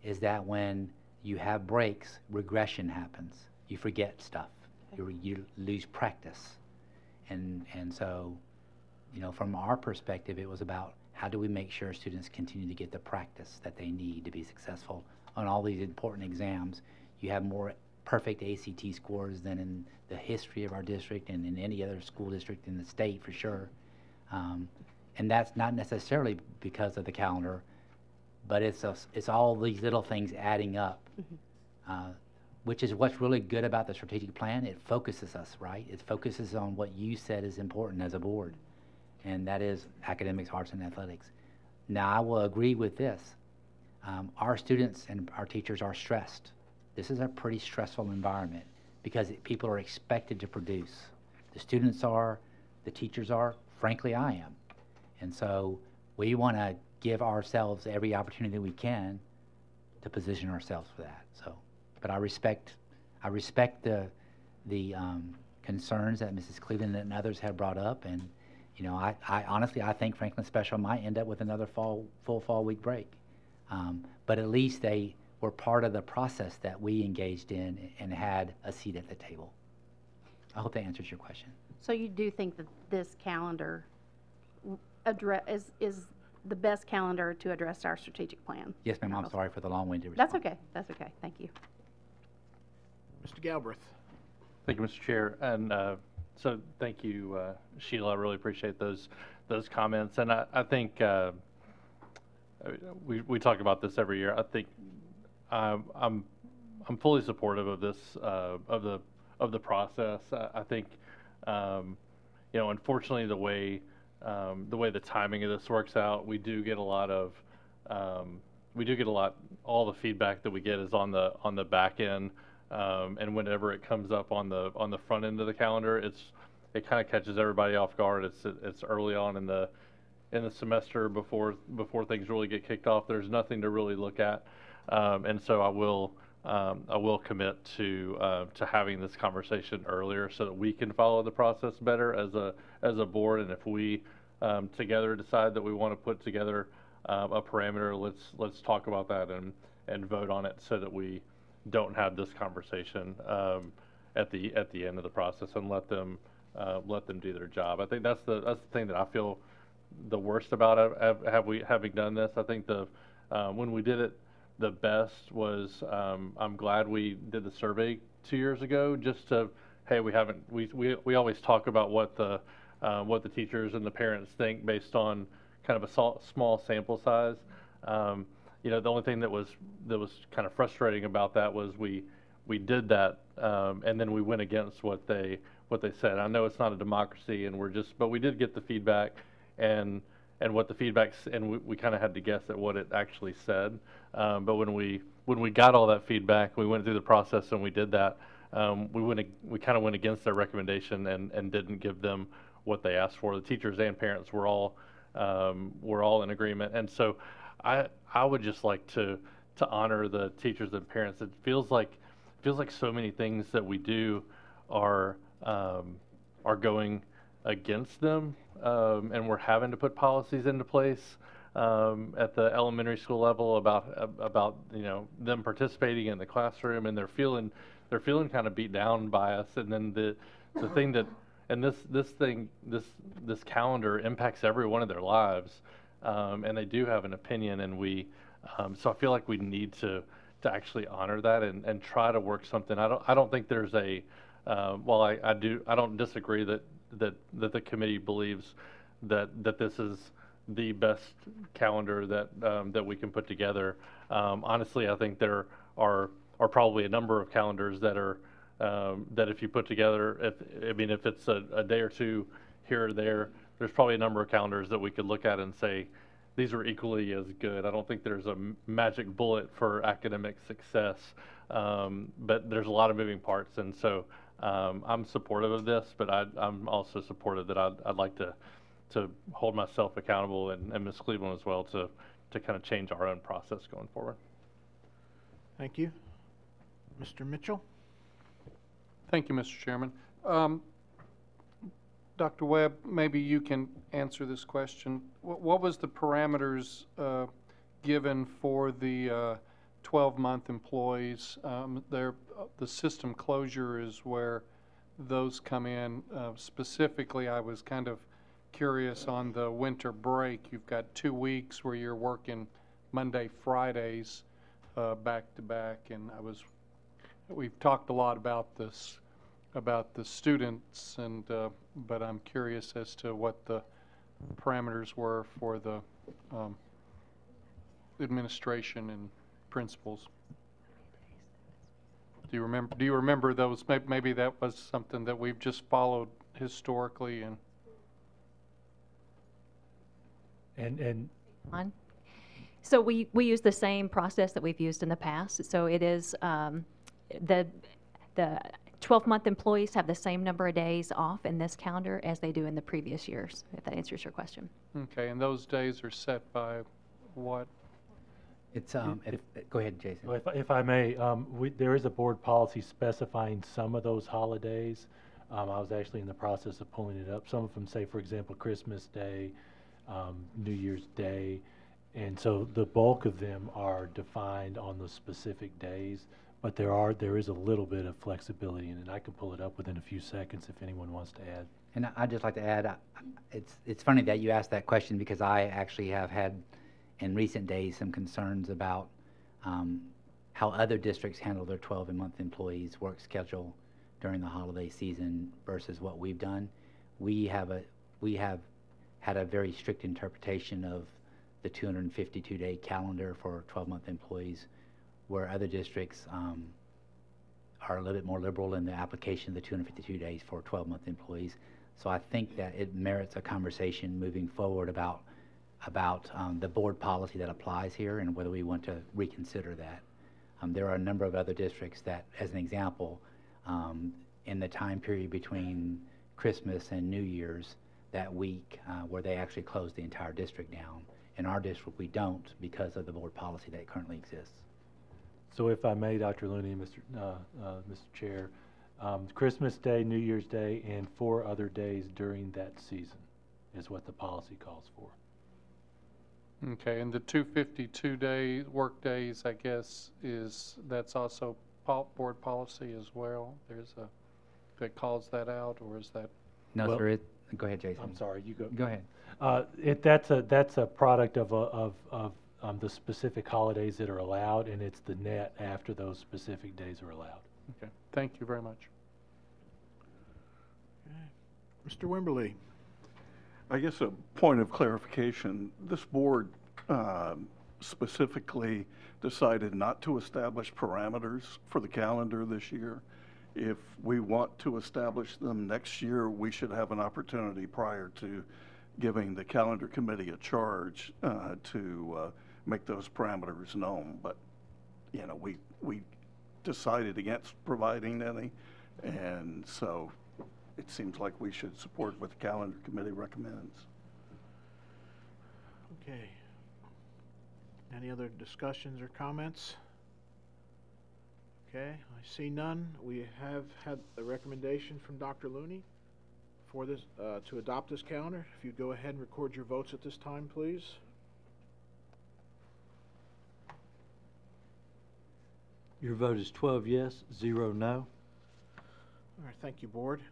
is that when you have breaks, regression happens. You forget stuff. You lose practice. And so, you know, from our perspective, it was about how do we make sure students continue to get the practice that they need to be successful on all these important exams. You have more perfect ACT scores than in the history of our district and in any other school district in the state for sure. And that's not necessarily because of the calendar, but it's all these little things adding up, which is what's really good about the strategic plan. It focuses us, right? It focuses on what you said is important as a board, and that is academics, arts, and athletics. Now, I will agree with this. Our students and our teachers are stressed. This is a pretty stressful environment because people are expected to produce. The students are, the teachers are, frankly, I am. And so we want to give ourselves every opportunity we can to position ourselves for that. So, but I respect the concerns that Mrs. Cleveland and others have brought up. And, you know, I honestly, I think Franklin Special might end up with another full fall week break. But at least they were part of the process that we engaged in and had a seat at the table. I hope that answers your question.
So you do think that this calendar is the best calendar to address our strategic plan?
Yes, ma'am. I'm sorry for the long-winded response.
That's okay. That's okay. Thank you.
Mr. Galbraith.
Thank you, Mr. Chair. And so thank you, Sheila. I really appreciate those comments. And I think we talk about this every year. I think I'm fully supportive of this of the process. I think you know, unfortunately, the way the timing of this works out, we do get a lot. All the feedback that we get is on the back end, and whenever it comes up on the front end of the calendar, it kind of catches everybody off guard. It's early on in the semester before things really get kicked off. There's nothing to really look at, and so I will commit to having this conversation earlier so that we can follow the process better as a board. And if we together decide that we want to put together a parameter, let's talk about that and vote on it so that we don't have this conversation at the end of the process and let them do their job. I think that's the thing that I feel the worst about having done this. I think when we did it the best was I'm glad we did the survey 2 years ago, just to, hey, we always talk about what the teachers and the parents think based on kind of a small sample size. You know, the only thing that was kind of frustrating about that was we did that and then we went against what they said. I know it's not a democracy, and but we did get the feedback and what the feedback's, and we kind of had to guess at what it actually said. But when we got all that feedback, we went through the process and we did that. We kind of went against their recommendation and didn't give them what they asked for. The teachers and parents were all in agreement, and so I would just like to honor the teachers and parents. It feels like so many things that we do are going against them, and we're having to put policies into place at the elementary school level about you know, them participating in the classroom, and they're feeling kind of beat down by us. And then the thing that, and this calendar impacts every one of their lives, and they do have an opinion, and so I feel like we need to actually honor that and try to work something. I don't think there's while I don't disagree that the committee believes that this is the best calendar that we can put together. Honestly, I think there are probably a number of calendars that are that if you put together, if it's a day or two here or there, there's probably a number of calendars that we could look at and say these are equally as good. I don't think there's a magic bullet for academic success, but there's a lot of moving parts, and so I'm supportive of this, but I'm also supportive that I'd like to hold myself accountable and Ms. Cleveland as well to kind of change our own process going forward.
Thank you. Mr. Mitchell?
Thank you, Mr. Chairman. Dr. Webb, maybe you can answer this question. What was the parameters given for the 12-month employees? The system closure is where those come in. Specifically, I was kind of curious on the winter break. You've got 2 weeks where you're working Monday, Fridays back to back, and we've talked a lot about this, about the students, and but I'm curious as to what the parameters were for the administration and principals. Do you remember those? Maybe that was something that we've just followed historically,
and
So we use the same process that we've used in the past. So it is the 12-month employees have the same number of days off in this calendar as they do in the previous years, if that answers your question.
Okay, and those days are set by what?
It's go ahead, Jason.
If I may, there is a board policy specifying some of those holidays.
I was actually in the process of pulling it up. Some of them say, for example, Christmas Day, New Year's Day, and so the bulk of them are defined on the specific days, but there is a little bit of flexibility in it. I can pull it up within a few seconds if anyone wants to add.
And I'd just like to add, it's funny that you asked that question, because I actually have had in recent days some concerns about how other districts handle their 12-month employees' work schedule during the holiday season versus what we've done. We have had a very strict interpretation of the 252-day calendar for 12-month employees, where other districts are a little bit more liberal in the application of the 252 days for 12-month employees. So I think that it merits a conversation moving forward about the board policy that applies here and whether we want to reconsider that. There are a number of other districts that, as an example, in the time period between Christmas and New Year's, that week, where they actually close the entire district down. In our district, we don't, because of the board policy that currently exists.
So if I may, Dr. Looney, Mr. Chair, Christmas Day, New Year's Day, and 4 other days during that season is what the policy calls for.
Okay, and the 252-day work days, I guess, that's also board policy as well? There's a, that calls that out, or is that?
No,
Well,
sir. Go ahead, Jason.
I'm sorry, you go.
Go ahead.
That's a product of the specific holidays that are allowed, and it's the net after those specific days are allowed.
Okay, thank you very much.
Mr. Wimberly.
I guess a point of clarification, this board specifically decided not to establish parameters for the calendar this year. If we want to establish them next year, we should have an opportunity prior to giving the calendar committee a charge to make those parameters known. But, you know, we decided against providing any, and so it seems like we should support what the calendar committee recommends.
Okay. Any other discussions or comments? Okay, I see none. We have had a recommendation from Dr. Looney for this, to adopt this calendar. If you go ahead and record your votes at this time, please.
Your vote is 12 yes, 0 no.
All right, thank you, Board.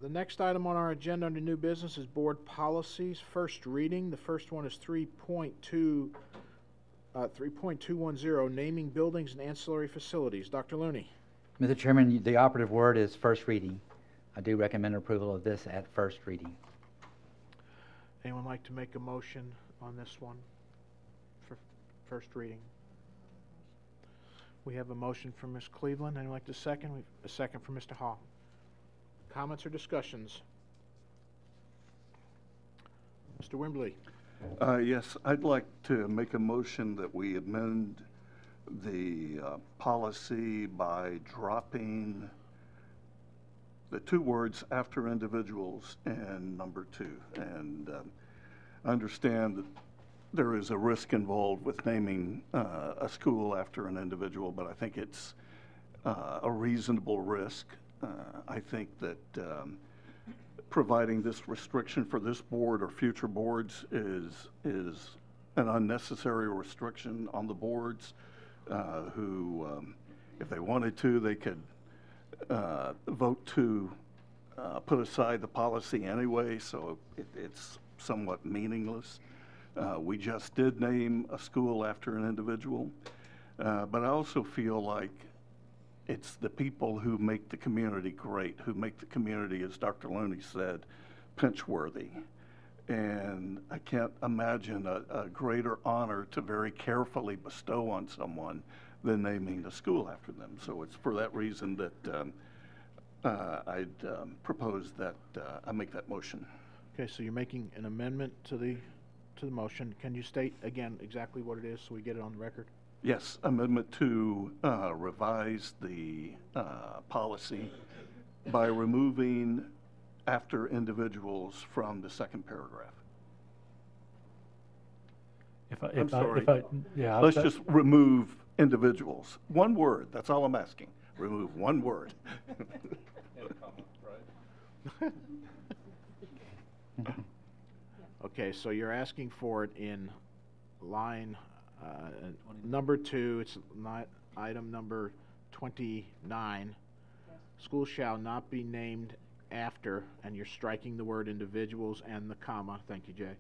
The next item on our agenda under new business is board policies, first reading. The first one is 3.210, naming buildings and ancillary facilities. Dr. Looney.
Mr. Chairman, the operative word is first reading. I do recommend approval of this at first reading.
Anyone like to make a motion on this one for first reading? We have a motion from Ms. Cleveland. Anyone like to second? We have a second from Mr. Hall. Comments or discussions? Mr. Wimberly.
Yes, I'd like to make a motion that we amend the policy by dropping the 2 words after individuals and number 2. And I understand that there is a risk involved with naming a school after an individual, but I think it's a reasonable risk. I think that providing this restriction for this board or future boards is an unnecessary restriction on the boards who, if they wanted to, they could vote to put aside the policy anyway, so it's somewhat meaningless. We just did name a school after an individual, but I also feel like it's the people who make the community great, who make the community, as Dr. Looney said, pinch-worthy. And I can't imagine a greater honor to very carefully bestow on someone than naming the school after them. So it's for that reason that I'd propose that I make that motion.
Okay, so you're making an amendment to the motion. Can you state again exactly what it is so we get it on the record?
Yes, amendment to revise the policy by removing after individuals from the second paragraph. Let's just remove individuals. One word, that's all I'm asking. Remove one word.
Okay, so you're asking for it in line number 2, it's not item number 29. Schools shall not be named after, and you're striking the word individuals and the comma, thank you, Jay.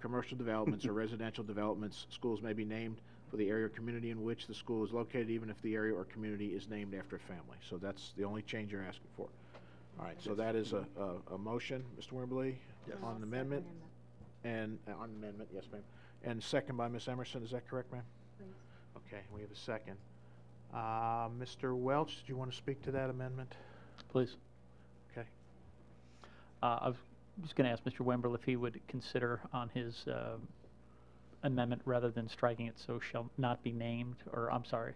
Commercial developments or residential developments, schools may be named for the area or community in which the school is located, even if the area or community is named after a family. So that's the only change you're asking for. All right, so that is a motion, Mr. Wimberly, on the amendment. And on the amendment, yes, ma'am. And second by Ms. Emerson, is that correct, ma'am? Please. Okay, we have a second. Mr. Welch, do you want to speak to that amendment?
Please.
Okay.
I was just going to ask Mr. Wimberly if he would consider on his amendment, rather than striking it, so shall not be named, or I'm sorry,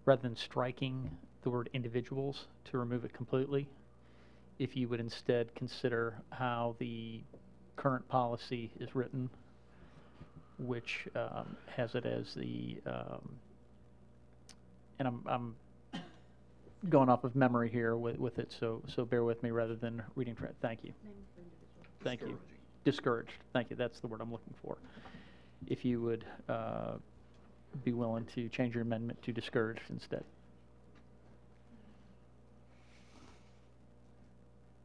rather than striking the word individuals, to remove it completely, if you would instead consider how the current policy is written, which has it as the, and I'm going off of memory here with it, so bear with me rather than reading. Thank you. Thank you. Discouraged. Thank you. That's the word I'm looking for. If you would be willing to change your amendment to discouraged instead.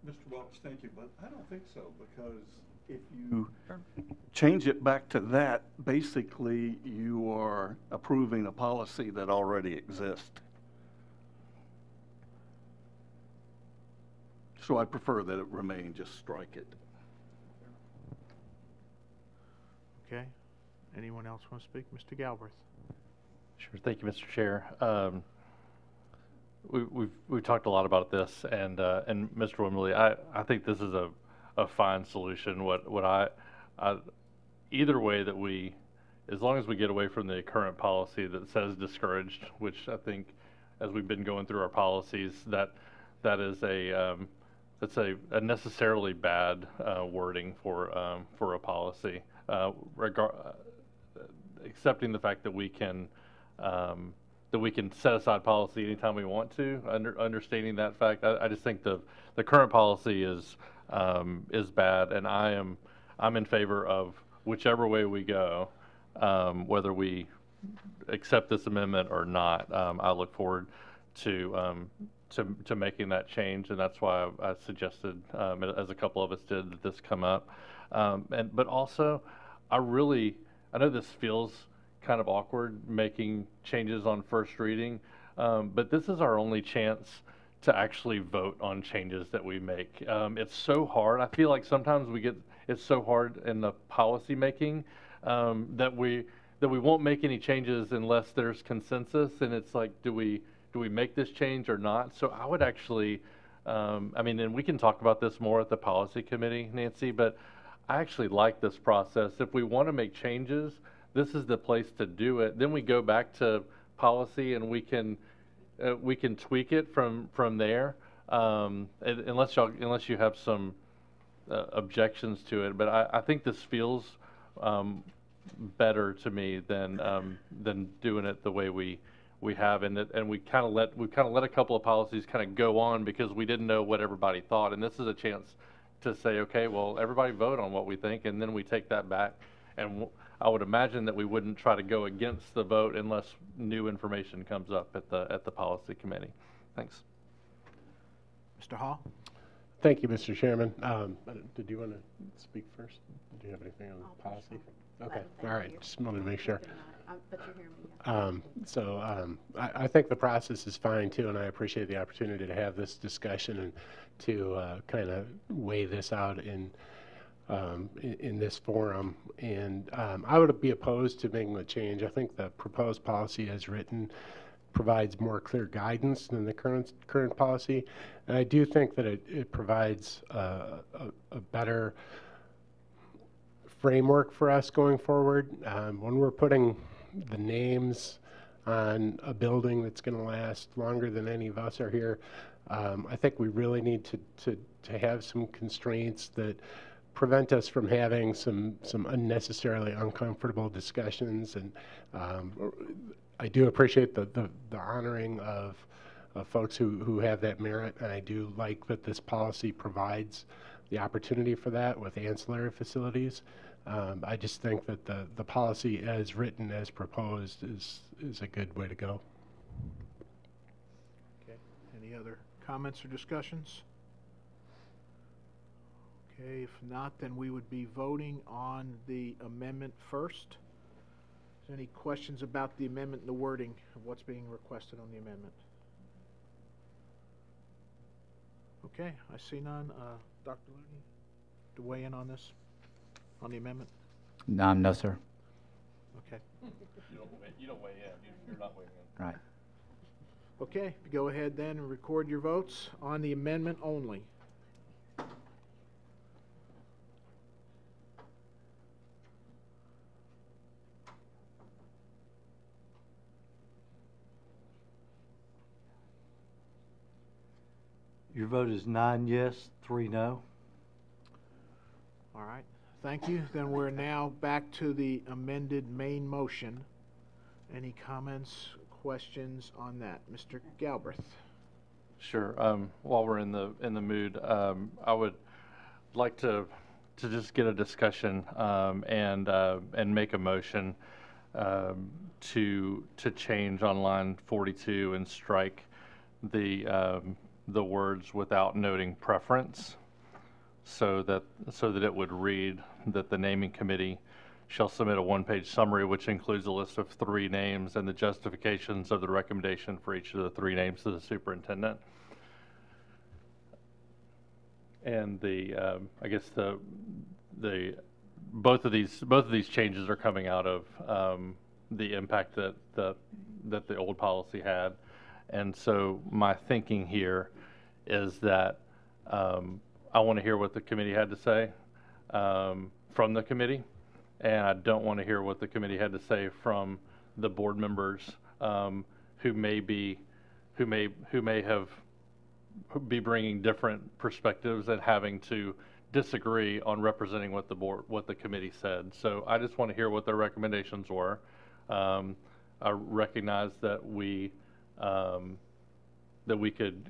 Mr. Welch, thank you, but I don't think so, because if you change it back to that, basically you are approving a policy that already exists. So I prefer that it remain, just strike it.
Okay. Anyone else want to speak? Mr. Galbraith.
Sure. Thank you, Mr. Chair. We've talked a lot about this, and Mr. Wimberly, I think this is a fine solution. Either way that we, as long as we get away from the current policy that says discouraged, which I think, as we've been going through our policies, that is that's a necessarily bad wording for a policy. Accepting the fact that we can set aside policy anytime we want to, understanding that fact, I just think the current policy is bad, and I'm in favor of whichever way we go, whether we accept this amendment or not. I look forward to making that change, and that's why I suggested, as a couple of us did, that this come up. But also, I know this feels kind of awkward making changes on first reading, but this is our only chance to actually vote on changes that we make. It's so hard. I feel like sometimes it's so hard in the policy making that we won't make any changes unless there's consensus, and it's like, do we make this change or not? So I would actually, and we can talk about this more at the policy committee, Nancy, but I actually like this process. If we want to make changes, this is the place to do it. Then we go back to policy, and we can tweak it from there, unless you have some objections to it. But I think this feels better to me than doing it the way we have, and we've kind of let a couple of policies kind of go on because we didn't know what everybody thought, and this is a chance to say, okay, well, everybody vote on what we think, and then we take that back. And I would imagine that we wouldn't try to go against the vote unless new information comes up at the policy committee. Thanks.
Mr. Hall.
Thank you, Mr. Chairman. Did you want to speak first? Do you have anything on policy? Okay. All right. Just wanted to make sure.
But you hear me.
I think the process is fine too, and I appreciate the opportunity to have this discussion and to kind of weigh this out in this forum. And I would be opposed to making the change. I think the proposed policy as written provides more clear guidance than the current policy. And I do think that it provides a better framework for us going forward. When we're putting the names on a building that's going to last longer than any of us are here, I think we really need to have some constraints that prevent us from having some unnecessarily uncomfortable discussions. And I do appreciate the honoring of folks who have that merit, and I do like that this policy provides the opportunity for that with ancillary facilities. I just think that the policy as written, as proposed, is a good way to go.
Okay. Any other comments or discussions? Okay, if not, then we would be voting on the amendment first. Is there any questions about the amendment and the wording of what's being requested on the amendment? Okay, I see none. Dr. Looney, to weigh in on this, on the amendment?
No, sir.
Okay.
You don't weigh in. You're not weighing in.
Right.
Okay, go ahead then and record your votes on the amendment only.
Your vote is 9 yes, 3 no.
All right, thank you. Then we're now back to the amended main motion. Any comments, questions on that? Mr. Galbraith?
Sure. While we're in the mood, I would like to just get a discussion and make a motion to change on line 42 and strike the words without noting preference, so that it would read that the naming committee shall submit a one-page summary which includes a list of 3 names and the justifications of the recommendation for each of the 3 names to the superintendent. And I guess both of these changes are coming out of the impact that the old policy had. And so my thinking here is that I want to hear what the committee had to say from the committee, and I don't want to hear what the committee had to say from the board members who may be bringing different perspectives and having to disagree on representing what the committee said. So I just want to hear what their recommendations were. I recognize that we could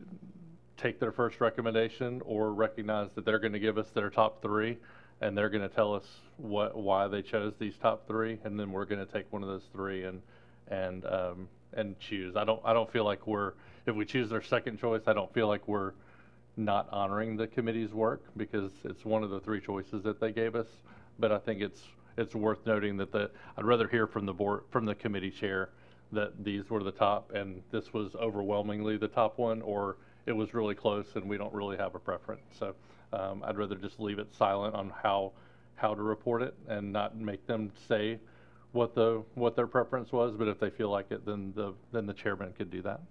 take their first recommendation, or recognize that they're going to give us their top 3, and they're going to tell us why they chose these top 3, and then we're going to take one of those 3 and choose. I don't feel like if we choose their second choice, I don't feel like we're not honoring the committee's work, because it's one of the 3 choices that they gave us. But I think it's worth noting that I'd rather hear from the committee chair that these were the top, and this was overwhelmingly the top one, or it was really close and we don't really have a preference. So I'd rather just leave it silent on how to report it, and not make them say what their preference was. But if they feel like it, then the chairman could do that.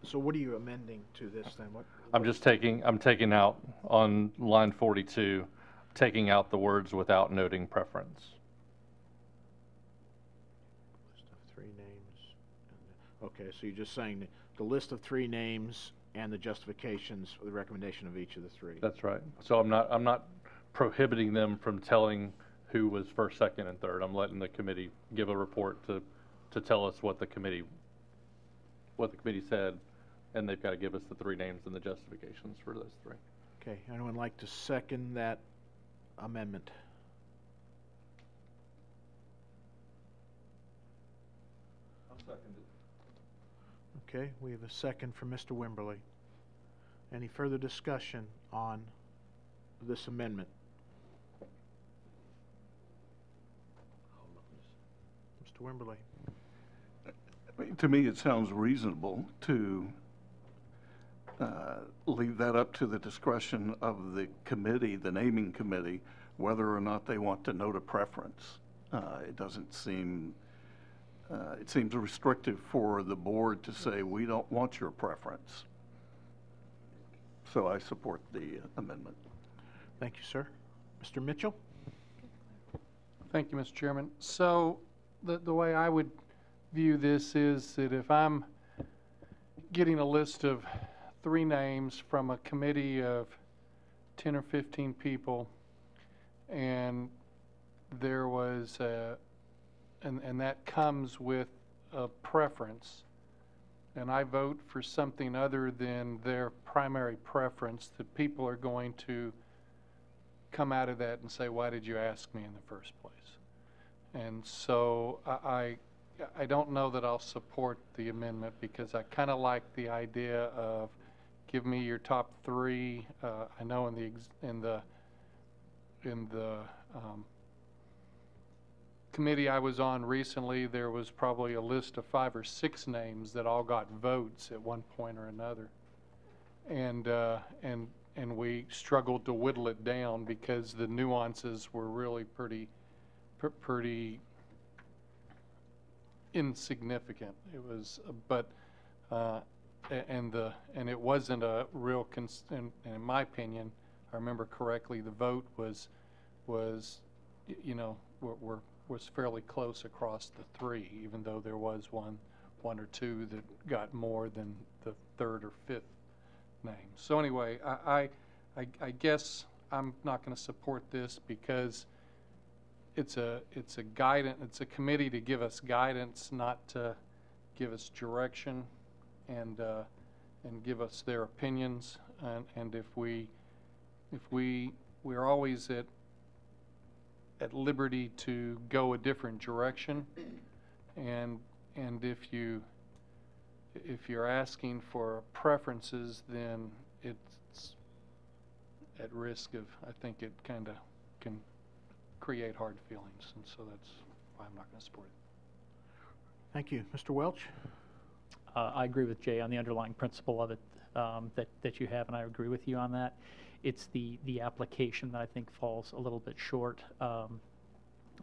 So what are you amending to this then?
I'm taking out on line 42, taking out the words without noting preference.
List of 3 names. Okay, so you're just saying the list of 3 names and the justifications for the recommendation of each of the 3.
That's right. So I'm not prohibiting them from telling who was first, second, and third. I'm letting the committee give a report to tell us what the committee said, and they've got to give us the 3 names and the justifications for those 3.
Okay, anyone like to second that amendment?
I'll second it.
Okay, we have a second from Mr. Wimberly. Any further discussion on this amendment? Mr. Wimberly.
To me, it sounds reasonable to leave that up to the discretion of the committee, the naming committee, whether or not they want to note a preference. It doesn't seem, it seems restrictive for the board to say, we don't want your preference. So I support the amendment.
Thank you, sir. Mr. Mitchell?
Thank you, Mr. Chairman. So the way I would view this is that if I'm getting a list of 3 names from a committee of 10 or 15 people, and there was and that comes with a preference, and I vote for something other than their primary preference, that people are going to come out of that and say, why did you ask me in the first place? And so I don't know that I'll support the amendment, because I kind of like the idea of give me your top three. I know in the committee I was on recently, there was probably a list of 5 or 6 names that all got votes at one point or another, and we struggled to whittle it down because the nuances were really pretty insignificant. It was, and it wasn't a real. And in my opinion, I remember correctly, the vote was fairly close across the 3, even though there was one or two that got more than the 3rd or 5th name. So anyway, I guess I'm not going to support this, because it's a committee to give us guidance, not to give us direction and give us their opinions. And if we're always at liberty to go a different direction, and if you're asking for preferences, then it's at risk of, I think it kind of can create hard feelings, and so that's why I'm not going to support it.
Thank you. Mr. Welch?
I agree with Jay on the underlying principle of it that you have, and I agree with you on that. It's the application that I think falls a little bit short. I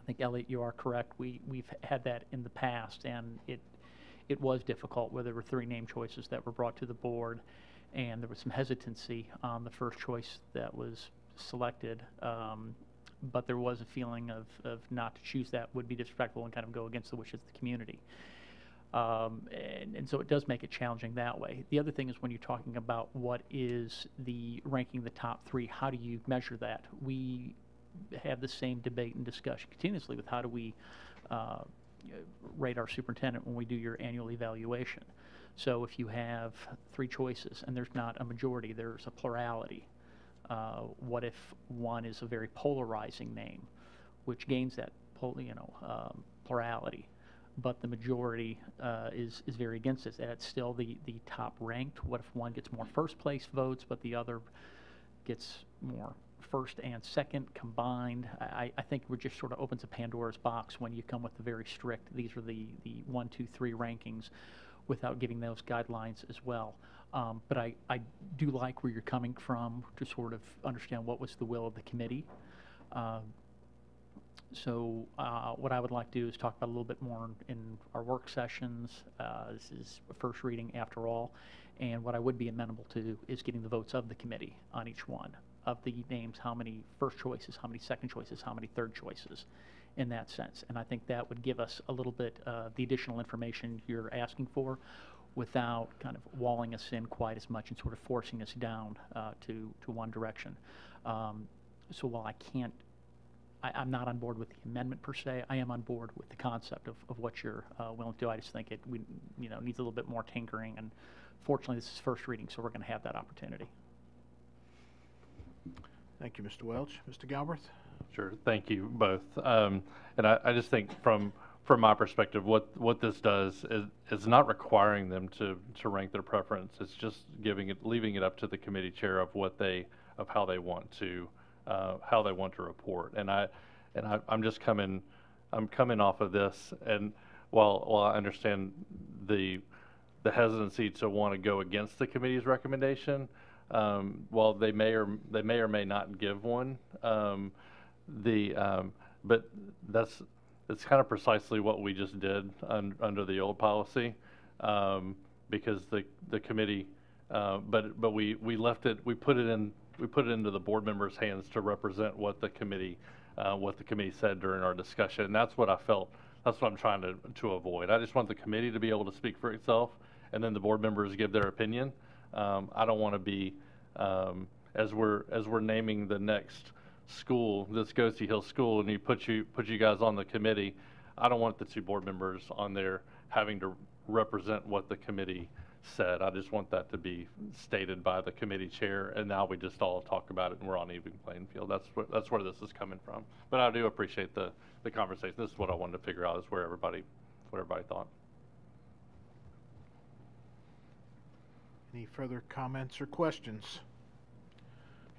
think, Elliot, you are correct. We've had that in the past, and it was difficult where there were 3 name choices that were brought to the board, and there was some hesitancy on the first choice that was selected. But there was a feeling of not to choose that would be disrespectful and kind of go against the wishes of the community. And so it does make it challenging that way. The other thing is when you're talking about what is the ranking the top 3, how do you measure that? We have the same debate and discussion continuously with how do we rate our superintendent when we do your annual evaluation. So if you have 3 choices and there's not a majority, there's a plurality. What if one is a very polarizing name, which gains that plurality, but the majority is very against it? That's still the top ranked. What if one gets more first place votes, but the other gets more first and second combined? I think it just sort of opens a Pandora's box when you come with the very strict, these are the 1, 2, 3 rankings, without giving those guidelines as well. But I do like where you're coming from to sort of understand what was the will of the committee. So what I would like to do is talk about a little bit more in our work sessions. This is a first reading after all. And what I would be amenable to is getting the votes of the committee on each one of the names, how many first choices, how many second choices, how many third choices, in that sense. And I think that would give us a little bit the additional information you're asking for, without kind of walling us in quite as much and sort of forcing us down to one direction. So while I'm not on board with the amendment per se, I am on board with the concept of what you're willing to do. I just think it needs a little bit more tinkering, and fortunately this is first reading, so we're going to have that opportunity.
Thank you, Mr. Welch. Mr. Galbraith?
Sure, thank you both. And I just think from my perspective, what this does is not requiring them to rank their preference. It's just leaving it up to the committee chair of how they want to report. And I'm just coming off of this, and while I understand the hesitancy to want to go against the committee's recommendation, while they may or may not give one, but it's kind of precisely what we just did under the old policy, because the committee, but we left it, we put it into the board members' hands to represent what the committee said during our discussion. And that's what I felt. That's what I'm trying to avoid. I just want the committee to be able to speak for itself, and then the board members give their opinion. I don't want to be, as we're naming the next school, this Goosey Hill School, and you put you guys on the committee, I don't want the 2 board members on there having to represent what the committee said. I just want that to be stated by the committee chair, and now we just all talk about it and we're on even playing field. That's where this is coming from. But I do appreciate the conversation. This is what I wanted to figure out, is what everybody thought.
Any further comments or questions?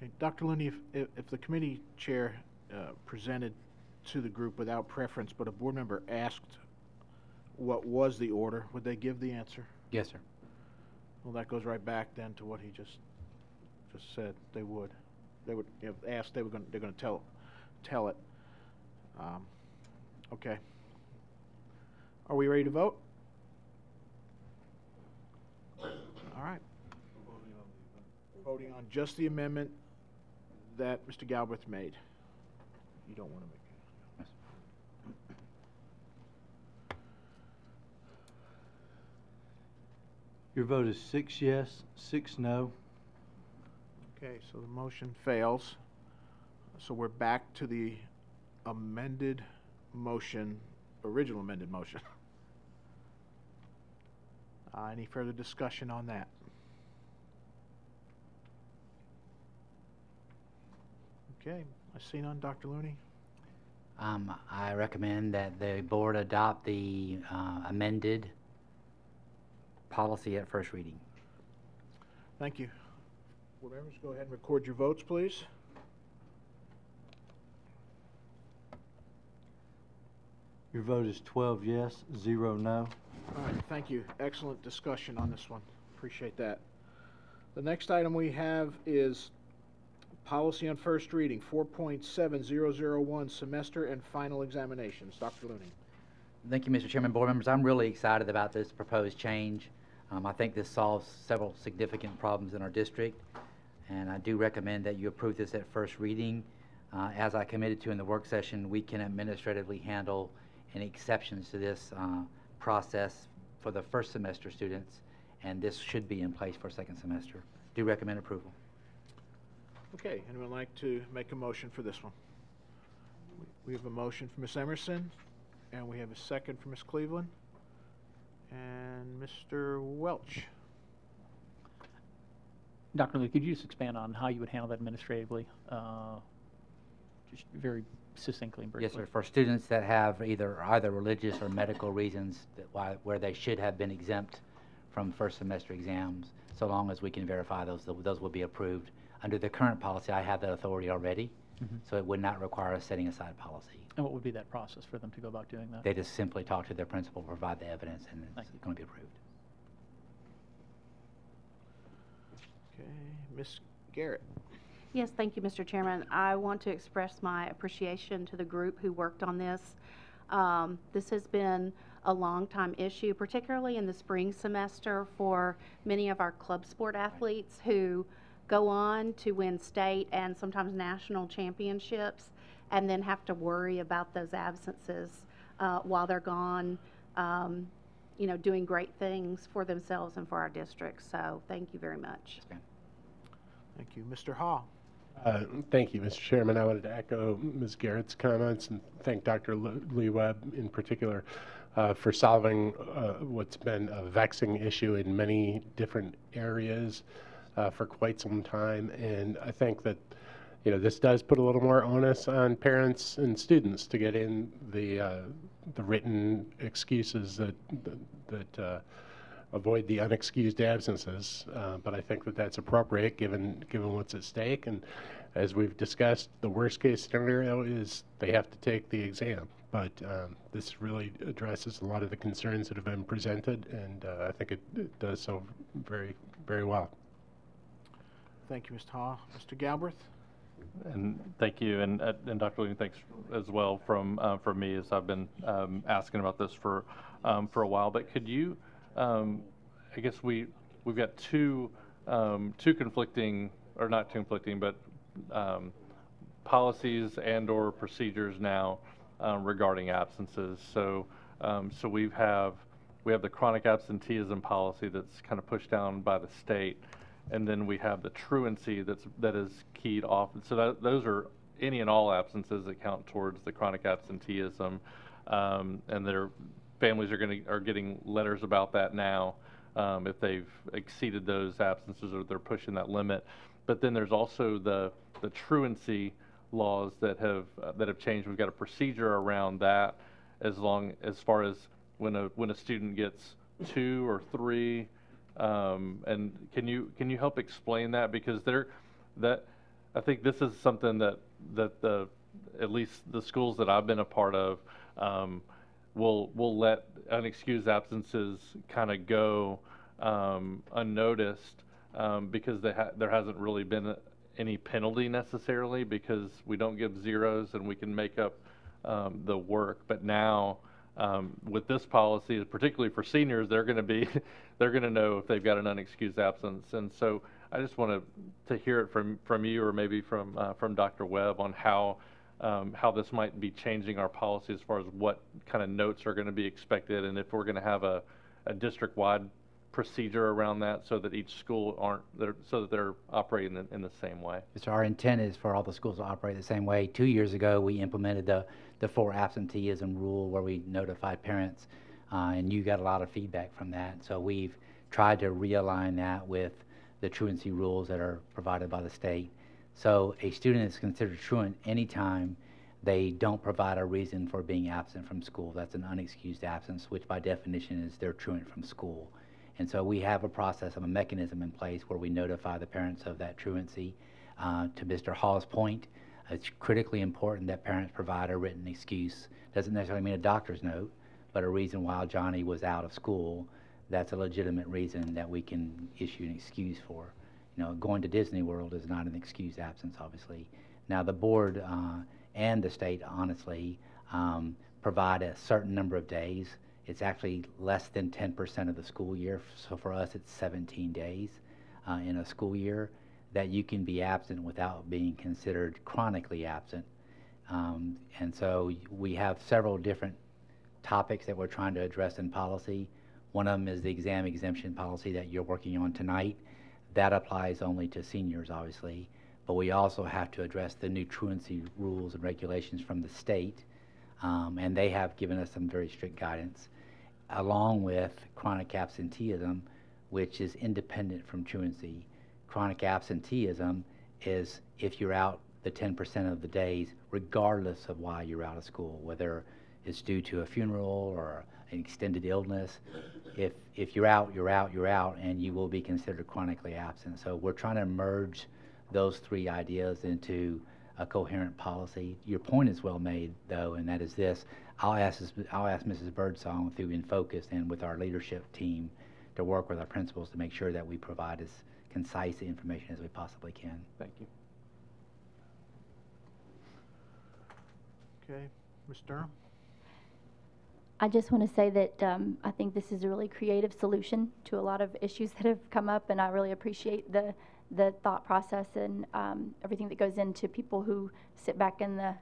Okay, Dr. Looney, if the committee chair presented to the group without preference, but a board member asked what was the order, would they give the answer?
Yes, sir.
Well, that goes right back then to what he just said. They would, if asked, they're going to tell it. Okay. Are we ready to vote? All right. Voting on just the amendment that Mr. Galbraith made. You don't want to make it.
Your vote is 6 yes, 6 no.
Okay, so the motion fails. So we're back to the amended motion, original amended motion. Any further discussion on that? Okay, I see none. Dr. Looney?
I recommend that the board adopt the amended policy at first reading.
Thank you. Board members, go ahead and record your votes, please.
Your vote is 12 yes, 0 no.
All right, thank you. Excellent discussion on this one. Appreciate that. The next item we have is policy on first reading, 4.7001, semester and final examinations. Dr. Looney.
Thank you, Mr. Chairman, board members. I'm really excited about this proposed change. I think this solves several significant problems in our district, and I do recommend that you approve this at first reading. As I committed to in the work session, we can administratively handle any exceptions to this process for the first semester students, and this should be in place for second semester. Do recommend approval.
Okay, anyone like to make a motion for this one? We have a motion from Ms. Emerson, and we have a second from Ms. Cleveland. And Mr. Welch.
Dr. Lee, could you just expand on how you would handle that administratively? Just very succinctly and briefly.
Yes, sir. For students that have either religious or medical reasons where they should have been exempt from first semester exams, so long as we can verify those will be approved. Under the current policy, I have that authority already, so it would not require us setting aside policy.
And what would be that process for them to go about doing that?
They just simply talk to their principal, provide the evidence, and it's going to be approved.
Okay, Ms. Garrett.
Yes, thank you, Mr. Chairman. I want to express my appreciation to the group who worked on this. This has been a long time issue, particularly in the spring semester for many of our club sport athletes who go on to win state and sometimes national championships and then have to worry about those absences while they're gone, you know, doing great things for themselves and for our district. So thank you very much.
Thank you. Mr. Hall.
Thank you, Mr. Chairman. I wanted to echo Ms. Garrett's comments and thank Dr. Lee Webb in particular for solving what's been a vexing issue in many different areas for quite some time. And I think that, you know, this does put a little more onus on parents and students to get in the written excuses that avoid the unexcused absences. But I think that that's appropriate given what's at stake. And as we've discussed, the worst case scenario is they have to take the exam. But this really addresses a lot of the concerns that have been presented, and I think it does so very, very well.
Thank you, Mr. Hall. Mr. Galbraith.
And thank you, and Dr. Lee, thanks as well from me, as I've been asking about this for a while. But could you, I guess we've got two conflicting, or not two conflicting, but policies and/or procedures now regarding absences. So we have the chronic absenteeism policy that's kind of pushed down by the state. And then we have the truancy that is keyed off. So those are any and all absences that count towards the chronic absenteeism, and they're families are getting letters about that now, if they've exceeded those absences or they're pushing that limit. But then there's also the truancy laws that have changed. We've got a procedure around that, as far as when a student gets 2 or 3. And can you help explain that? Because I think this is something that at least the schools that I've been a part of will let unexcused absences kind of go unnoticed, because there hasn't really been any penalty necessarily, because we don't give zeros and we can make up the work. But now, with this policy, particularly for seniors, they're going to know if they've got an unexcused absence. And so I just want to hear it from you, or maybe from Dr. Webb, on how this might be changing our policy as far as what kind of notes are going to be expected, and if we're going to have a district-wide procedure around that, so that each school so that they're operating in the same way.
So our intent is for all the schools to operate the same way. 2 years ago, we implemented the 4 absenteeism rule, where we notified parents, and you got a lot of feedback from that. So we've tried to realign that with the truancy rules that are provided by the state. So a student is considered truant anytime they don't provide a reason for being absent from school. That's an unexcused absence, which by definition is they're truant from school. And so we have a process of a mechanism in place where we notify the parents of that truancy. To Mr. Hall's point, it's critically important that parents provide a written excuse. Doesn't necessarily mean a doctor's note, but a reason why Johnny was out of school. That's a legitimate reason that we can issue an excuse for. You know, going to Disney World is not an excused absence, obviously. Now, the board and the state, honestly, provide a certain number of days. It's actually less than 10% of the school year. So for us, it's 17 days in a school year that you can be absent without being considered chronically absent. And so we have several different topics that we're trying to address in policy. One of them is the exam exemption policy that you're working on tonight. That applies only to seniors, obviously. But we also have to address the new truancy rules and regulations from the state. And they have given us some very strict guidance, along with chronic absenteeism, which is independent from truancy. Chronic absenteeism is if you're out the 10% of the days, regardless of why you're out of school, whether it's due to a funeral or an extended illness. If you're out, you're out, you're out, and you will be considered chronically absent. So we're trying to merge those 3 ideas into a coherent policy. Your point is well made, though, and that is this. I'll ask Mrs. Birdsong through InFocus and with our leadership team to work with our principals to make sure that we provide as concise information as we possibly can.
Thank you.
Okay, Ms. Durham?
I just want to say that I think this is a really creative solution to a lot of issues that have come up, and I really appreciate the thought process and everything that goes into people who sit back in the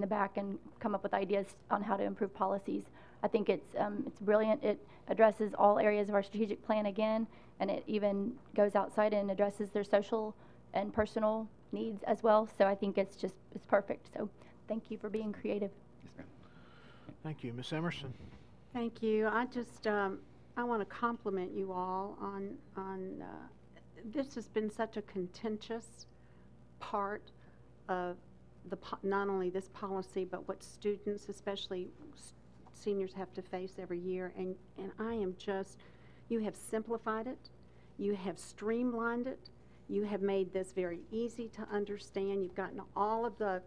back and come up with ideas on how to improve policies. I think it's brilliant. It addresses all areas of our strategic plan again, and it even goes outside and addresses their social and personal needs as well. So I think it's perfect. So thank you for being creative.
Thank you. Ms. Emerson?
Thank you. I just, I want to compliment you all on this has been such a contentious part of not only this policy, but what students, especially seniors, have to face every year. And I am just, you have simplified it. You have streamlined it. You have made this very easy to understand. You've gotten all of the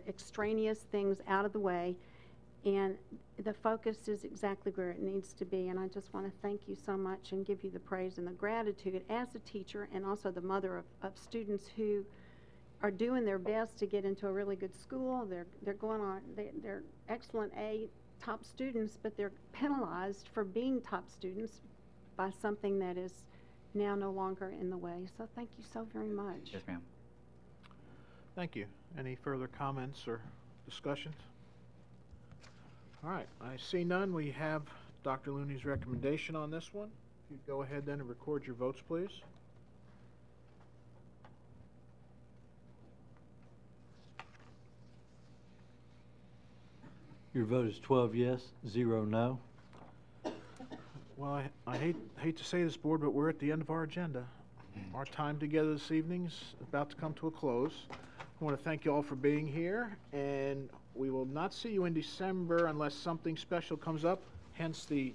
extraneous things out of the way. And the focus is exactly where it needs to be. And I just want to thank you so much and give you the praise and the gratitude as a teacher and also the mother of students who are doing their best to get into a really good school. They're going on, they're excellent A, top students, but they're penalized for being top students by something that is now no longer in the way. So thank you so very much.
Yes, ma'am.
Thank you. Any further comments or discussions? All right, I see none. We have Dr. Looney's recommendation on this one. If you'd go ahead then and record your votes, please.
Your vote is 12 yes, 0 no.
Well, I hate to say this, Board, but we're at the end of our agenda. Our time together this evening's about to come to a close. I want to thank you all for being here, and we will not see you in December unless something special comes up, hence the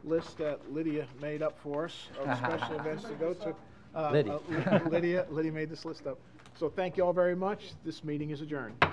list that Lydia made up for us of special events to go to.
Lydia.
Lydia made this list up. So thank you all very much. This meeting is adjourned.